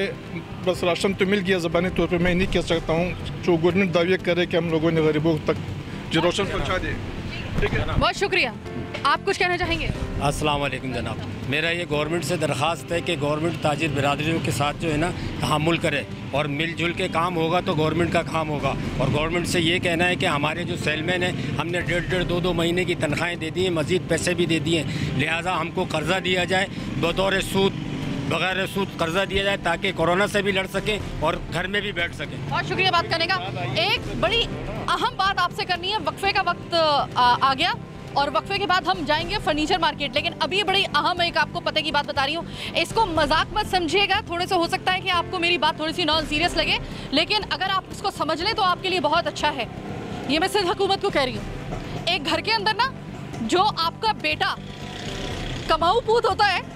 Speaker 8: बस राशन तो मिल गया। ज़बानी तौर पर मैं नहीं कह सकता हूँ जो गवर्नमेंट दावे करे कि हम लोगों ने गरीबों तक जो रोशन पहुँचा दे। ठीक है।
Speaker 2: बहुत शुक्रिया। आप कुछ कहना चाहेंगे?
Speaker 9: अस्सलाम वालेकुम जनाब, मेरा ये गवर्नमेंट से दरख्वास्त है कि गवर्नमेंट ताजिर बिरादरियों के साथ जो है ना तहामुल करे और मिलजुल के काम होगा तो गवर्नमेंट का काम होगा। और गवर्नमेंट से ये कहना है कि हमारे जो सेलमैन हैं हमने 1.5-2 महीने की तनख्वाहें दे दी हैं, मज़ीद पैसे भी दे दिए हैं, लिहाजा हमको कर्ज़ा दिया जाए, बतौर सूद बगैर सूद कर्जा दिया जाए ताकि कोरोना से भी लड़ सकें और घर में भी बैठ सकें।
Speaker 2: बहुत शुक्रिया बात करने का। एक बड़ी अहम बात आपसे करनी है, वक्फे का वक्त आ गया और वक्फे के बाद हम जाएंगे फर्नीचर मार्केट, लेकिन अभी बड़ी अहम एक आपको पते की बात बता रही हूँ, इसको मजाक मत समझिएगा। थोड़े से हो सकता है कि आपको मेरी बात थोड़ी सी नॉन सीरियस लगे, लेकिन अगर आप इसको समझ लें तो आपके लिए बहुत अच्छा है। ये मैं सिर्फ हुकूमत को कह रही हूँ। एक घर के अंदर ना जो आपका बेटा कमाऊ पूत होता है,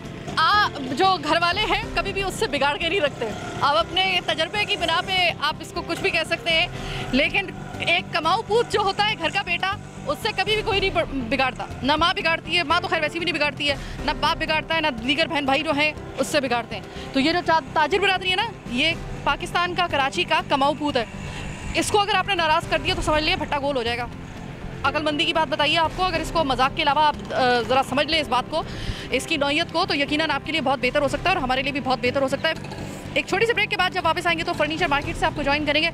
Speaker 2: जो घर वाले हैं कभी भी उससे बिगाड़ के नहीं रखते। आप अपने तजर्बे की बिना पे आप इसको कुछ भी कह सकते हैं, लेकिन एक कमाऊ पूत जो होता है घर का बेटा, उससे कभी भी कोई नहीं बिगाड़ता। ना माँ बिगाड़ती है, माँ तो खैर वैसे भी नहीं बिगाड़ती है, ना बाप बिगाड़ता है, ना दीगर बहन भाई जो हैं उससे बिगाड़ते हैं। तो ये जो ताजिर बिरादरी है ना, ये पाकिस्तान का कराची का कमाऊ पूत है। इसको अगर आपने नाराज़ कर दिया तो समझ लिया भट्टा गोल हो जाएगा। अकलमंदी की बात बताइए आपको, अगर इसको मजाक के अलावा आप ज़रा समझ लें इस बात को, इसकी नौयत को, तो यकीनन आपके लिए बहुत बेहतर हो सकता है और हमारे लिए भी बहुत बेहतर हो सकता है। एक छोटी सी ब्रेक के बाद जब वापस आएंगे तो फर्नीचर मार्केट से आपको ज्वाइन करेंगे,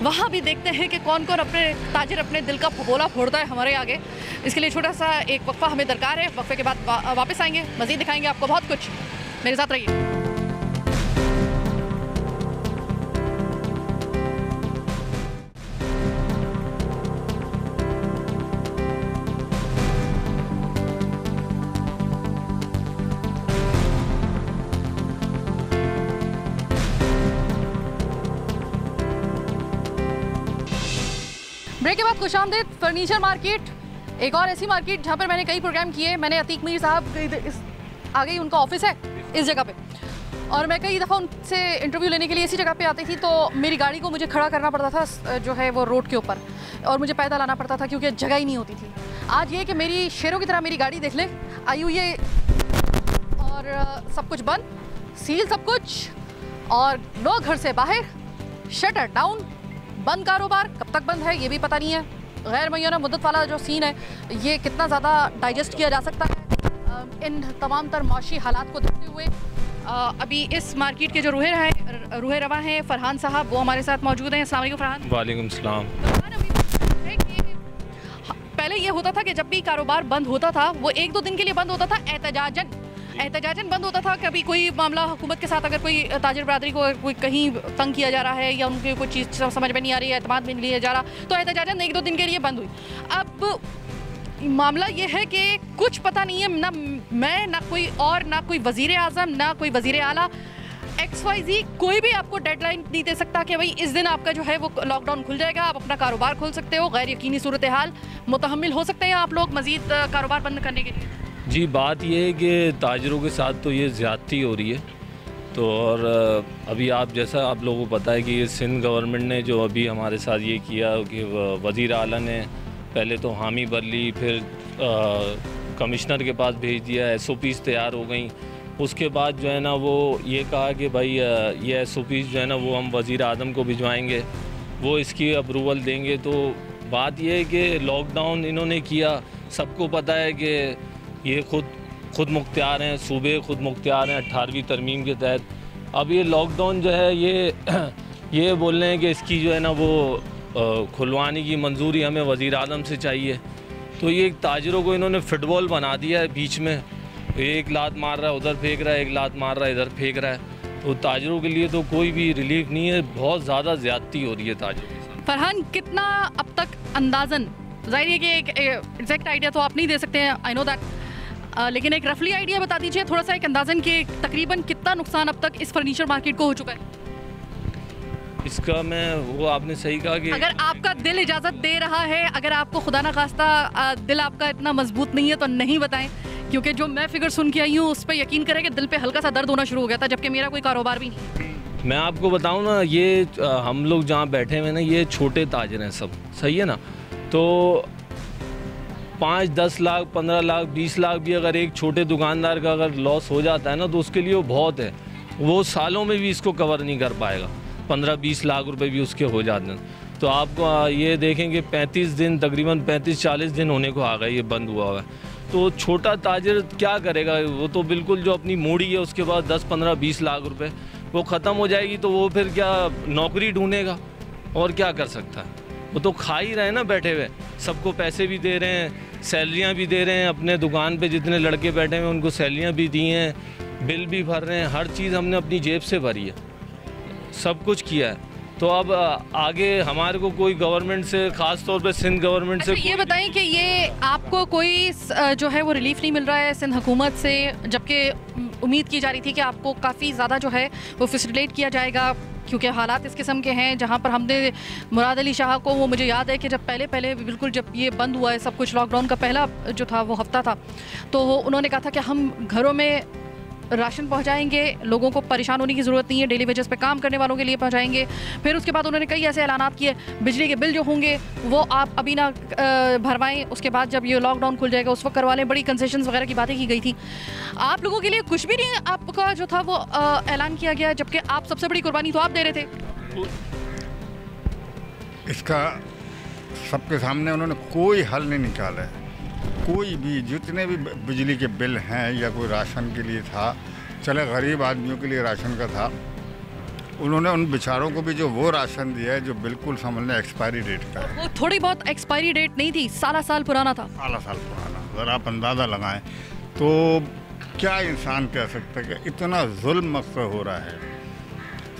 Speaker 2: वहाँ भी देखते हैं कि कौन कौन अपने ताजिर अपने दिल का फगोला फोड़ता है हमारे आगे। इसके लिए छोटा सा एक वक्फा हमें दरकार है। वक्फे के बाद वापस आएंगे, मज़ीद दिखाएंगे आपको बहुत कुछ। मेरे साथ रहिए। ब्रेक के बाद खुशामदीद फर्नीचर मार्केट, एक और ऐसी मार्केट जहाँ पर मैंने कई प्रोग्राम किए। मैंने अतीक मीर साहब आगे उनका ऑफिस है इस जगह पे, और मैं कई दफ़ा उनसे इंटरव्यू लेने के लिए इसी जगह पे आती थी, तो मेरी गाड़ी को मुझे खड़ा करना पड़ता था जो है वो रोड के ऊपर, और मुझे पैदल आना पड़ता था क्योंकि जगह ही नहीं होती थी। आज ये कि मेरी शेरों की तरह मेरी गाड़ी देख ले आई हुई है, और सब कुछ बंद, सील सब कुछ, और लोग घर से बाहर, शटर डाउन, बंद कारोबार। कब तक बंद है ये भी पता नहीं है। गैर मुय्यना मुद्दत वाला जो सीन है ये कितना ज़्यादा डाइजेस्ट किया जा सकता है इन तमाम तर मौशी हालात को देखते हुए। अभी इस मार्केट के जो रूहे रवा हैं फरहान साहब, वो हमारे साथ मौजूद हैं। अस्सलाम वालेकुम फरहान।
Speaker 10: वालेकुम सलाम।
Speaker 2: पहले ये होता था कि जब भी कारोबार बंद होता था वो 1-2 दिन के लिए बंद होता था, एहतजाजन बंद होता था। कभी कोई मामला हुकूमत के साथ, अगर कोई ताजिर बरादरी को कोई कहीं तंग किया जा रहा है या उनकी कोई चीज़ समझ में नहीं आ रही है, एतमाद में नहीं लिया जा रहा, तो एहतजाजन 1-2 दिन के लिए बंद हुई। अब मामला ये है कि कुछ पता नहीं है, ना मैं, ना कोई और, ना कोई वज़ीर आज़म, ना कोई वज़ीर आला, XYZ कोई भी आपको डेडलाइन नहीं दे सकता कि भाई इस दिन आपका जो है वो लॉकडाउन खुल जाएगा, आप अपना कारोबार खोल सकते हो। गैर यकीनी सूरत हाल मुतहम्मिल हो सकते हैं आप लोग मज़ीद कारोबार बंद करने के लिए?
Speaker 10: जी, बात यह है कि ताजरों के साथ तो ये ज़्यादती हो रही है। तो और अभी आप जैसा आप लोगों को पता है कि ये सिंध गवर्नमेंट ने जो अभी हमारे साथ ये किया कि वज़ीर आला ने पहले तो हामी भर ली, फिर कमिश्नर के पास भेज दिया, SOPs तैयार हो गई। उसके बाद जो है ना वो ये कहा कि भाई ये SOPs जो है ना वो हम वज़ीर आज़म को भिजवाएंगे, वो इसकी अप्रूवल देंगे। तो बात यह है कि लॉकडाउन इन्होंने किया, सबको पता है कि ये खुद मुख्तियार हैं, सूबे खुद मुख्तियार हैं 18वीं तरमीम के तहत। अब ये लॉकडाउन जो है ये बोल रहे हैं कि इसकी जो है ना वो खुलवाने की मंजूरी हमें वज़ीर आज़म से चाहिए। तो ये ताजरों को इन्होंने फुटबॉल बना दिया है, बीच में एक लात मार रहा है उधर फेंक रहा है, एक लात मार रहा है इधर फेंक रहा है। तो ताजरों के लिए तो कोई भी रिलीफ नहीं है, बहुत ज़्यादा ज़्यादती हो रही है ताजरों के साथ।
Speaker 2: फरहान, कितना अब तक अंदाज़न, जाहिर है कि एक एग्जैक्ट आइडिया तो आप नहीं दे सकते हैं, आई नो दैट, लेकिन एक रफली आइडिया बता दीजिए थोड़ा सा, एक अंदाज़न कि तकरीबन कितना नुकसान अब तक इस फर्नीचर मार्केट को हो चुका है?
Speaker 10: इसका मैं वो आपने सही कहा कि
Speaker 2: अगर आपका दिल इजाज़त दे रहा है, अगर आपको खुदा ना खास्ता दिल आपका इतना मजबूत नहीं है तो नहीं बताएं, क्योंकि जो मैं फिगर सुन के आई हूँ उस पर यकीन करें कि दिल पे हल्का सा दर्द होना शुरू हो गया था, जबकि मेरा कोई कारोबार भी नहीं।
Speaker 10: मैं आपको बताऊं ना, ये हम लोग जहाँ बैठे हुए ना ये छोटे ताजर हैं सब, सही है ना। तो 5-10 लाख 15 लाख 20 लाख भी अगर एक छोटे दुकानदार का अगर लॉस हो जाता है ना तो उसके लिए वो बहुत है, वो सालों में भी इसको कवर नहीं कर पाएगा। 15-20 लाख रुपए भी उसके हो जाते हैं। तो आपको ये देखेंगे 35 दिन, तकरीबन 35-40 दिन होने को आ गए ये बंद हुआ है। तो छोटा ताजिर क्या करेगा? वो तो बिल्कुल जो अपनी मूड़ी है उसके बाद 10, 15, 20 लाख रुपए वो ख़त्म हो जाएगी, तो वो फिर क्या नौकरी ढूंढेगा और क्या कर सकता है? वो तो खा ही रहे हैं ना बैठे हुए, सबको पैसे भी दे रहे हैं, सैलरियां भी दे रहे हैं, अपने दुकान पे जितने लड़के बैठे हैं उनको सैलरियां भी दी हैं, बिल भी भर रहे हैं, हर चीज़ हमने अपनी जेब से भरी है, सब कुछ किया है। तो अब आगे हमारे को कोई गवर्नमेंट से, ख़ास तौर पे सिंध गवर्नमेंट से,
Speaker 2: ये बताएं कि ये आपको कोई जो है वो रिलीफ नहीं मिल रहा है सिंध हुकूमत से, जबकि उम्मीद की जा रही थी कि आपको काफ़ी ज़्यादा जो है वो फैसिलिटेट किया जाएगा, क्योंकि हालात इस किस्म के हैं जहाँ पर हमने मुराद अली शाह को, वो मुझे याद है कि जब पहले बिल्कुल जब ये बंद हुआ है सब कुछ, लॉकडाउन का पहला जो था वो हफ्ता था, तो उन्होंने कहा था कि हम घरों में राशन पहुंचाएंगे, लोगों को परेशान होने की ज़रूरत नहीं है, डेली वेजेस पे काम करने वालों के लिए पहुंचाएंगे। फिर उसके बाद उन्होंने कई ऐसे ऐलानात किए, बिजली के बिल जो होंगे वो आप अभी ना भरवाएं, उसके बाद जब ये लॉकडाउन खुल जाएगा उस वक्त करवा लें, बड़ी कंसेशंस वगैरह की बातें की गई थी। आप लोगों के लिए कुछ भी नहीं आपका जो था वो ऐलान किया गया, जबकि आप सबसे बड़ी कुर्बानी तो आप दे रहे थे।
Speaker 11: इसका सबके सामने उन्होंने कोई हल नहीं निकाला है। कोई भी जितने भी बिजली के बिल हैं या कोई राशन के लिए था, चले गरीब आदमियों के लिए राशन का था, उन्होंने उन बेचारों को भी जो वो राशन दिया है जो बिल्कुल समझ लें एक्सपायरी डेट का है।
Speaker 2: वो थोड़ी बहुत एक्सपायरी डेट नहीं थी, साल पुराना था।
Speaker 11: साल पुराना, ज़रा आप अंदाज़ा लगाएं तो क्या इंसान कह सकता है कि इतना जुल्म मक्सर हो रहा है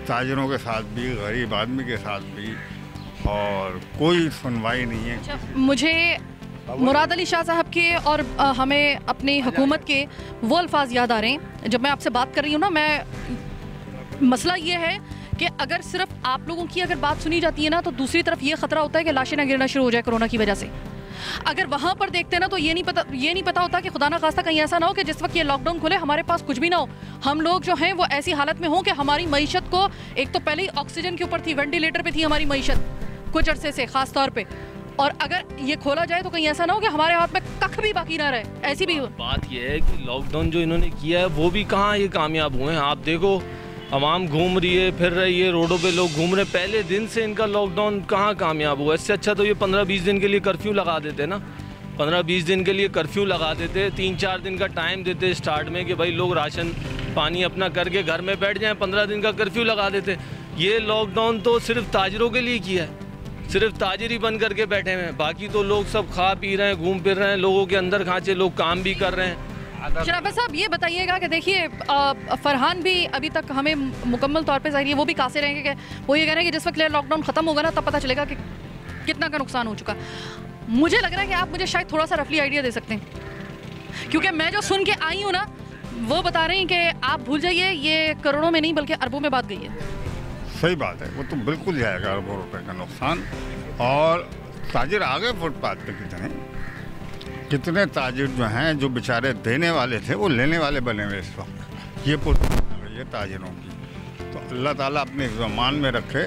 Speaker 11: ताजिरों के साथ भी, गरीब आदमी के साथ भी, और कोई सुनवाई नहीं है।
Speaker 2: अच्छा, मुझे मुराद अली शाह साहब के और हमें अपनी हुकूमत के वो अल्फाज याद आ रहे हैं जब मैं आपसे बात कर रही हूँ ना, मैं मसला ये है कि अगर सिर्फ आप लोगों की अगर बात सुनी जाती है ना, तो दूसरी तरफ ये खतरा होता है कि लाशें ना गिरना शुरू हो जाए कोरोना की वजह से। अगर वहाँ पर देखते हैं ना तो ये नहीं पता होता कि खुदा ना खास्ता कहीं ऐसा ना हो कि जिस वक्त ये लॉकडाउन खुले हमारे पास कुछ भी ना हो, हम लोग जो हैं वो ऐसी हालत में हों कि हमारी मईशत को, एक तो पहले ही ऑक्सीजन के ऊपर थी, वेंटिलेटर पे थी हमारी मईशत कुछ अरसे से खास तौर पे, और अगर ये खोला जाए तो कहीं ऐसा ना हो कि हमारे हाथ में कख भी बाकी ना रहे। ऐसी भी
Speaker 10: बात ये है कि लॉकडाउन जो इन्होंने किया है वो भी कहाँ ये कामयाब हुए हैं। आप देखो, आवाम घूम रही है, फिर रही है, रोडों पे लोग घूम रहे, पहले दिन से इनका लॉकडाउन कहाँ कामयाब हुआ। इससे अच्छा तो ये 15-20 दिन के लिए कर्फ्यू लगा देते ना, 15-20 दिन के लिए कर्फ्यू लगा देते, 3-4 दिन का टाइम देते स्टार्ट में कि भाई लोग राशन पानी अपना करके घर में बैठ जाएं, 15 दिन का कर्फ्यू लगा देते। ये लॉकडाउन तो सिर्फ ताजिरों के लिए किया है, सिर्फ ताजिर ही बंद करके बैठे हुए हैं, बाकी तो लोग सब खा पी रहे हैं, घूम फिर रहे हैं, लोगों के अंदर खांचे, लोग काम भी कर रहे हैं।
Speaker 2: शराबत साहब ये बताइएगा कि देखिए फरहान भी अभी तक हमें मुकम्मल तौर पे ज़ाहिर है वो भी कासे रहेंगे कि वो ये कह रहे हैं कि जिस वक्त लॉकडाउन ख़त्म होगा ना तब पता चलेगा कि कितना का नुकसान हो चुका। मुझे लग रहा है कि आप मुझे शायद थोड़ा सा रफली आइडिया दे सकते हैं, क्योंकि मैं जो सुन के आई हूँ ना वो बता रहे हैं कि आप भूल जाइए, ये करोड़ों में नहीं बल्कि अरबों में बात गई है।
Speaker 11: सही बात है, वो तो बिल्कुल जाएगा अरबों रुपए का नुकसान। और ताजिर आ गए फुटपाथ पे, कितने ताजिर जो हैं जो बेचारे देने वाले थे वो लेने वाले बने हुए इस वक्त। ये पुरस्कार ये ताजिरों की, तो अल्लाह ताला अपने ज़मान में रखे।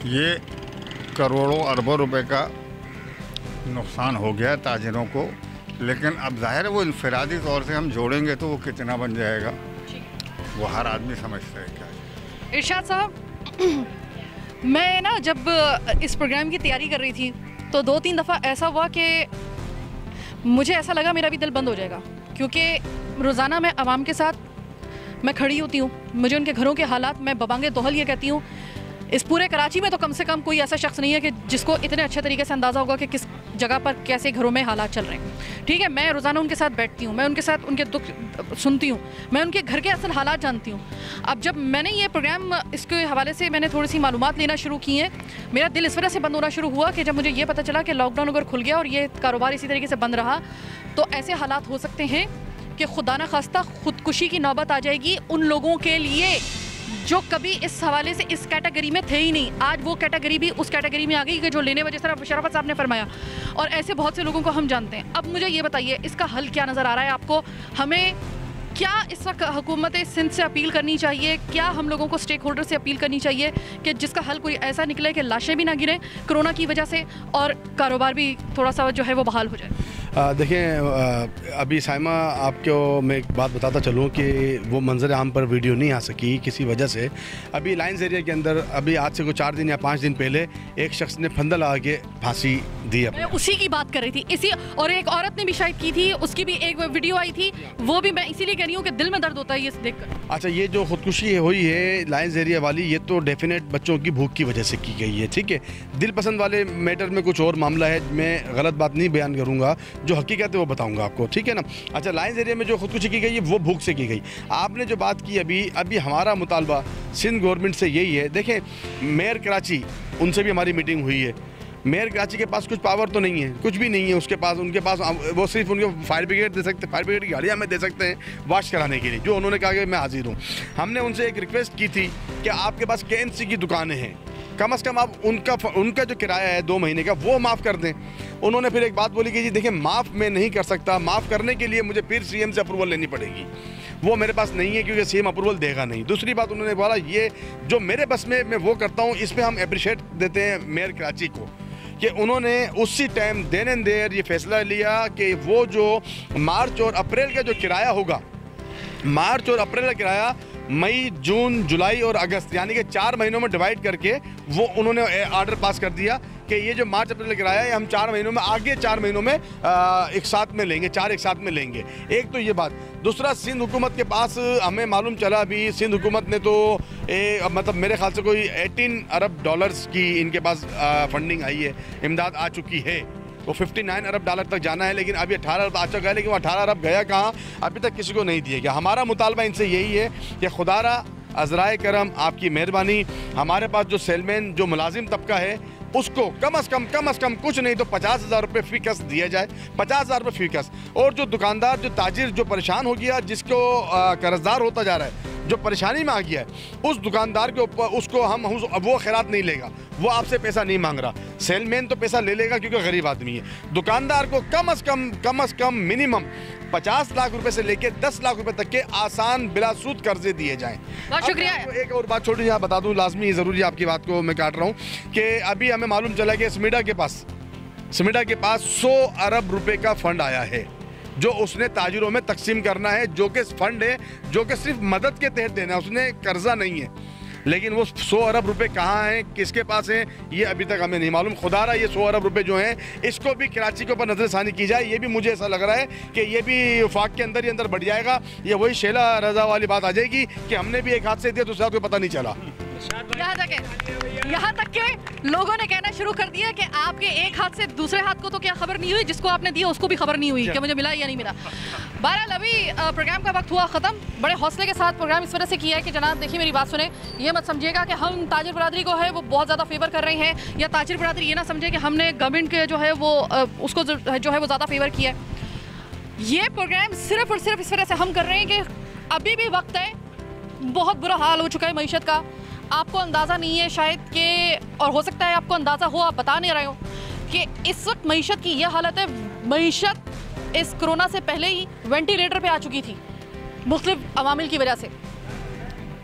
Speaker 11: ये करोड़ों अरबों रुपए का नुकसान हो गया ताजिरों को, लेकिन अब जाहिर है वो इनफरादी तौर से हम जोड़ेंगे तो वो कितना बन जाएगा वो हर आदमी समझता है। क्या
Speaker 2: इरशाद साहब, मैं ना जब इस प्रोग्राम की तैयारी कर रही थी तो 2-3 दफ़ा ऐसा हुआ कि मुझे ऐसा लगा मेरा भी दिल बंद हो जाएगा, क्योंकि रोज़ाना मैं आवाम के साथ मैं खड़ी होती हूँ, मुझे उनके घरों के हालात, मैं बबांगे दोहल ये कहती हूँ, इस पूरे कराची में तो कम से कम कोई ऐसा शख्स नहीं है कि जिसको इतने अच्छे तरीके से अंदाज़ा होगा कि किस जगह पर कैसे घरों में हालात चल रहे हैं। ठीक है, मैं रोज़ाना उनके साथ बैठती हूँ, मैं उनके साथ उनके दुख सुनती हूँ, मैं उनके घर के असल हालात जानती हूँ। अब जब मैंने ये प्रोग्राम इसके हवाले से मैंने थोड़ी सी मालूमात लेना शुरू की हैं, मेरा दिल इस वजह से बंद होना शुरू हुआ कि जब मुझे ये पता चला कि लॉकडाउन अगर खुल गया और ये कारोबार इसी तरीके से बंद रहा तो ऐसे हालात हो सकते हैं कि खुदा न खास्ता खुदकुशी की नौबत आ जाएगी उन लोगों के लिए जो कभी इस हवाले से इस कैटेगरी में थे ही नहीं। आज वो कैटेगरी भी उस कैटेगरी में आ गई कि जो लेने वजह से शराफत साहब ने फरमाया, और ऐसे बहुत से लोगों को हम जानते हैं। अब मुझे ये बताइए इसका हल क्या नज़र आ रहा है आपको? हमें क्या इस वक्त हुकूमत सिंध से अपील करनी चाहिए? क्या हम लोगों को स्टेक होल्डर से अपील करनी चाहिए कि जिसका हल कोई ऐसा निकले कि लाशें भी ना गिरें कोरोना की वजह से और कारोबार भी थोड़ा सा जो है वो बहाल हो जाए?
Speaker 4: देखें अभी साइमा आपको मैं एक बात बताता चलूँ कि वो मंजर आम पर वीडियो नहीं आ सकी किसी वजह से। अभी लाइन्स एरिया के अंदर अभी आज से कोई 4 दिन या 5 दिन पहले एक शख्स ने फंदा लगा के फांसी दी।
Speaker 2: मैं उसी की बात कर रही थी, इसी और एक औरत ने भी शायद की थी, उसकी भी एक वीडियो आई थी, वो भी मैं इसीलिए कह रही हूँ कि दिल में दर्द होता है ये देखकर।
Speaker 4: अच्छा, ये जो खुदकुशी हुई है लाइन्स एरिया वाली, ये तो डेफिनेट बच्चों की भूख की वजह से की गई है, ठीक है। दिल पसंद वाले मैटर में कुछ और मामला है, मैं गलत बात नहीं बयान करूँगा, जो हकीकत है वो बताऊँगा आपको, ठीक है ना। अच्छा, लाइन्स एरिया में जो खुदकुशी की गई है वो भूख से की गई। आपने जो बात की अभी हमारा मुतालबा सिंध गवर्नमेंट से यही है। देखें, मेयर कराची, उनसे भी हमारी मीटिंग हुई है। मेयर कराची के पास कुछ पावर तो नहीं है, कुछ भी नहीं है उसके पास। उनके पास वो सिर्फ उनके फायर ब्रिगेड दे सकते, फायर ब्रिगेड की गाड़ियाँ हमें दे सकते हैं वाश कराने के लिए, जो उन्होंने कहा कि मैं हाजिर हूँ। हमने उनसे एक रिक्वेस्ट की थी कि आपके पास KMC की दुकानें हैं, कम से कम आप उनका जो किराया है 2 महीने का वो माफ़ कर दें। उन्होंने फिर एक बात बोली कि जी देखिए, माफ़ मैं नहीं कर सकता, माफ़ करने के लिए मुझे फिर CM से अप्रूवल लेनी पड़ेगी, वो मेरे पास नहीं है क्योंकि CM अप्रूवल देगा नहीं। दूसरी बात उन्होंने बोला, ये जो मेरे बस में मैं वो करता हूँ, इस पर हम अप्रिशिएट देते हैं मेयर कराची को कि उन्होंने उसी टाइम देन एंड देयर ये फैसला लिया कि वो जो मार्च और अप्रैल का जो किराया होगा, मार्च और अप्रैल का किराया मई, जून, जुलाई और अगस्त यानी कि 4 महीनों में डिवाइड करके वो उन्होंने ऑर्डर पास कर दिया कि ये जो मार्च अप्रैल किराया है हम 4 महीनों में, आगे 4 महीनों में एक साथ में लेंगे, 4 एक साथ में लेंगे। एक तो ये बात। दूसरा, सिंध हुकूमत के पास हमें मालूम चला अभी सिंध हुकूमत ने तो मतलब मेरे ख्याल से कोई 18 अरब डॉलर्स की इनके पास फंडिंग आई है, इमदाद आ चुकी है। वो 59 अरब डॉलर तक जाना है, लेकिन अभी 18 अरब आ चुका है, लेकिन वो 18 अरब गया कहाँ, अभी तक किसी को नहीं दिया गया। हमारा मुतालबा इनसे यही है कि खुदारा अज़राए करम आपकी मेहरबानी, हमारे पास जो सेलमैन जो मुलाजिम तबका है उसको कम से कम कुछ नहीं तो 50,000 रुपये फ़ी कस दिया जाए, 50,000 रुपये फ़ी कस। और जो दुकानदार, जो ताजिर जो परेशान हो गया, जिसको कर्जदार होता जा रहा है, जो परेशानी में आ गया है, उस दुकानदार के ऊपर उसको हम वो खैरात नहीं लेगा, वो आपसे पैसा नहीं मांग रहा। सेलमैन तो पैसा ले लेगा क्योंकि गरीब आदमी है। दुकानदार को कम से कम मिनिमम 50 लाख रुपए से लेकर 10 लाख रुपए तक के आसान बिलासूद कर्जे दिए जाएं।
Speaker 2: बहुत शुक्रिया।
Speaker 4: एक और बात छोटी यहाँ बता दूँ, लाजमी ज़रूरी आपकी बात को मैं काट रहा हूँ कि अभी हमें मालूम चला कि स्मिडा के पास 100 अरब रुपए का फंड आया है जो उसने ताजिरों में तकसीम करना है, जो कि फंड है जो कि सिर्फ मदद के तहत देना है, उसने कर्जा नहीं है। लेकिन वो 100 अरब रुपए कहाँ हैं, किसके पास हैं, ये अभी तक हमें नहीं मालूम। खुदारा ये 100 अरब रुपए जो हैं इसको भी कराची के ऊपर नजरसानी की जाए। ये भी मुझे ऐसा लग रहा है कि ये भी वफाक के अंदर ही अंदर बढ़ जाएगा। ये वही शेला रजा वाली बात आ जाएगी कि हमने भी एक हाथ से दिया, दूसरे हाथ को पता नहीं चला।
Speaker 2: यहाँ तक के लोगों ने कहना शुरू कर दिया कि आपके एक हाथ से दूसरे हाथ को तो क्या खबर नहीं हुई, जिसको आपने दिया उसको भी खबर नहीं हुई कि मुझे मिला या नहीं मिला। बहरहाल अभी प्रोग्राम का वक्त हुआ ख़त्म। बड़े हौसले के साथ प्रोग्राम इस वजह से किया है कि जनाब देखिए, मेरी बात सुने, ये मत समझिएगा कि हम ताजिर बरादरी को है वो बहुत ज़्यादा फेवर कर रहे हैं, या ताजिर बरादरी ये ना समझे कि हमने गवर्नमेंट के जो है वो उसको जो है वो ज़्यादा फेवर किया है। ये प्रोग्राम सिर्फ और सिर्फ इस वजह से हम कर रहे हैं कि अभी भी वक्त है, बहुत बुरा हाल हो चुका है मईशत का। आपको अंदाज़ा नहीं है शायद कि, और हो सकता है आपको अंदाज़ा हो, आप बता नहीं रहे हो कि इस वक्त मईशत की यह हालत है। मईशत इस कोरोना से पहले ही वेंटिलेटर पे आ चुकी थी मुख्तलिफ अवामिल की वजह से।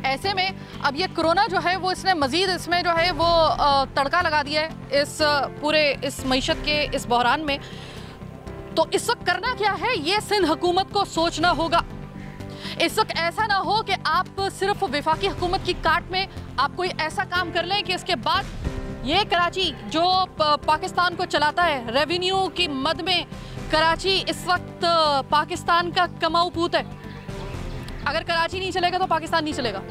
Speaker 2: ऐसे में अब ये कोरोना जो है वो इसने मज़ीद इसमें जो है वो तड़का लगा दिया है इस पूरे इस मईशत के इस बहरान में। तो इस वक्त करना क्या है, ये सिंध हुकूमत को सोचना होगा। इस वक्त ऐसा ना हो कि आप सिर्फ वफाकी हुकूमत की काट में आप कोई ऐसा काम कर लें कि इसके बाद ये कराची जो पाकिस्तान को चलाता है, रेवेन्यू की मद में कराची इस वक्त पाकिस्तान का कमाऊ पूत है। अगर कराची नहीं चलेगा तो पाकिस्तान नहीं चलेगा।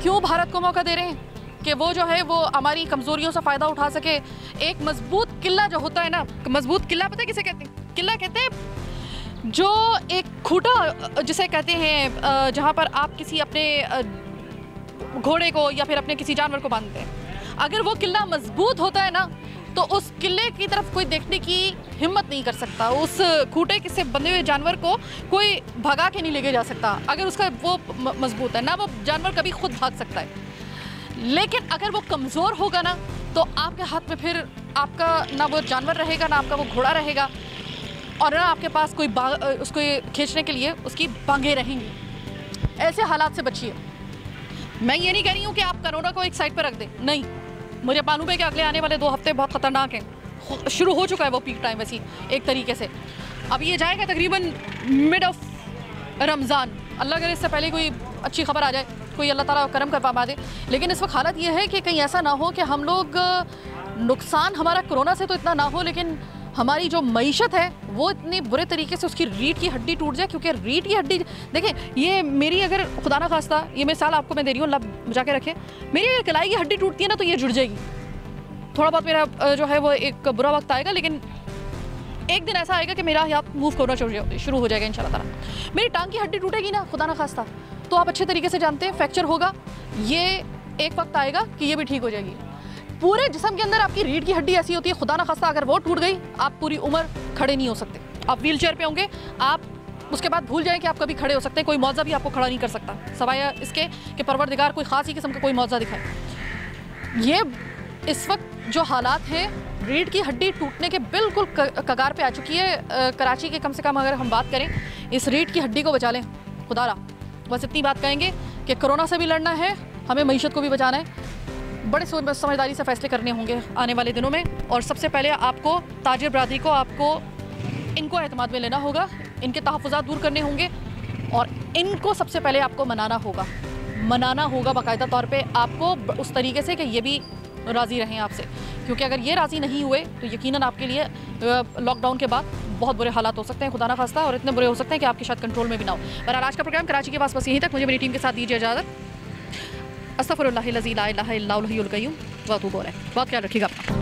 Speaker 2: क्यों भारत को मौका दे रहे हैं कि वो जो है वो हमारी कमज़ोरियों से फ़ायदा उठा सके। एक मजबूत किला जो होता है ना, मजबूत किला पता है किसे कहते हैं? किला कहते हैं जो एक खूंटा जिसे कहते हैं जहाँ पर आप किसी अपने घोड़े को या फिर अपने किसी जानवर को बांधते हैं। अगर वो किला मजबूत होता है ना तो उस किले की तरफ कोई देखने की हिम्मत नहीं कर सकता। उस खूंटे से बंधे हुए जानवर को कोई भगा के नहीं लेके जा सकता अगर उसका वो मजबूत है ना, वो जानवर कभी खुद भाग सकता है। लेकिन अगर वो कमज़ोर होगा ना तो आपके हाथ में फिर आपका ना वो जानवर रहेगा, ना आपका वो घोड़ा रहेगा, और ना आपके पास कोई उसको खींचने के लिए उसकी बांगें रहेंगी। ऐसे हालात से बचिए। मैं ये नहीं कह रही हूँ कि आप कोरोना को एक साइड पर रख दें, नहीं। मुझे मालूम है कि अगले आने वाले 2 हफ्ते बहुत ख़तरनाक हैं। शुरू हो चुका है वो पीक टाइम वैसी एक तरीके से। अब ये जाएगा तकरीबन मिड ऑफ रमज़ान। अल्लाह करे इससे पहले कोई अच्छी खबर आ जाए, कोई अल्लाह ताला करम कर पा दे। लेकिन इस वक्त हालत ये है कि कहीं ऐसा ना हो कि हम लोग नुकसान हमारा कोरोना से तो इतना ना हो, लेकिन हमारी जो मईशत है वो इतनी बुरे तरीके से उसकी रीढ़ की हड्डी टूट जाए। क्योंकि रीढ़ की हड्डी देखें, ये मेरी अगर खुदा ना खास्ता ये मिसाल आपको मैं दे रही हूँ, अल्लाह बचा के रखे, मेरी अगर कलाई की हड्डी टूटती है ना तो ये जुड़ जाएगी। थोड़ा बहुत मेरा जो है वो एक बुरा वक्त आएगा, लेकिन एक दिन ऐसा आएगा कि मेरा हाथ मूव करना शुरू हो जाएगा इंशाल्लाह ताला। मेरी टांग की हड्डी टूटेगी ना खुदा ना खास्ता, तो आप अच्छे तरीके से जानते हैं फ्रैक्चर होगा, ये एक वक्त आएगा कि ये भी ठीक हो जाएगी। पूरे जिस्म के अंदर आपकी रीढ़ की हड्डी ऐसी होती है, खुदा ना खास्ता अगर वो टूट गई आप पूरी उम्र खड़े नहीं हो सकते। आप व्हील चेयर पे होंगे, आप उसके बाद भूल जाएं कि आप कभी खड़े हो सकते हैं। कोई मौजा भी आपको खड़ा नहीं कर सकता, सवाया इसके कि परवरदिगार कोई ख़ास ही किस्म का कोई मौजा दिखाए। ये इस वक्त जो हालात हैं, रीढ़ की हड्डी टूटने के बिल्कुल कगार पे आ चुकी है। कराची के कम से कम अगर हम बात करें, इस रीढ़ की हड्डी को बचा लें खुदारा। बस इतनी बात कहेंगे कि कोरोना से भी लड़ना है, हमें मईशत को भी बचाना है। बड़े समझदारी से फैसले करने होंगे आने वाले दिनों में। और सबसे पहले आपको ताजिर बरादरी को आपको इनको एतमाद में लेना होगा, इनके तहफ़्फ़ुज़ात दूर करने होंगे और इनको सबसे पहले आपको मनाना होगा बाकायदा तौर पे आपको उस तरीके से कि ये भी राज़ी रहें आपसे। क्योंकि अगर ये राज़ी नहीं हुए तो यकीनन आपके लिए लॉकडाउन के बाद बहुत बुरे हालात हो सकते हैं खुदा ना खास्ता, और इतने बुरे हो सकते हैं कि आपके शायद कंट्रोल में भी ना हो। पर आज का प्रोग्राम कराची के पास बस यहीं तक। मुझे मेरी टीम के साथ दीजिए इजाज़त। अस्तग़फ़िरुल्लाहिल लज़ी ला इलाहा इल्ला हुवल हय्युल क़य्यूम व अतूबु इलैह। बहुत ख्याल रखिएगा।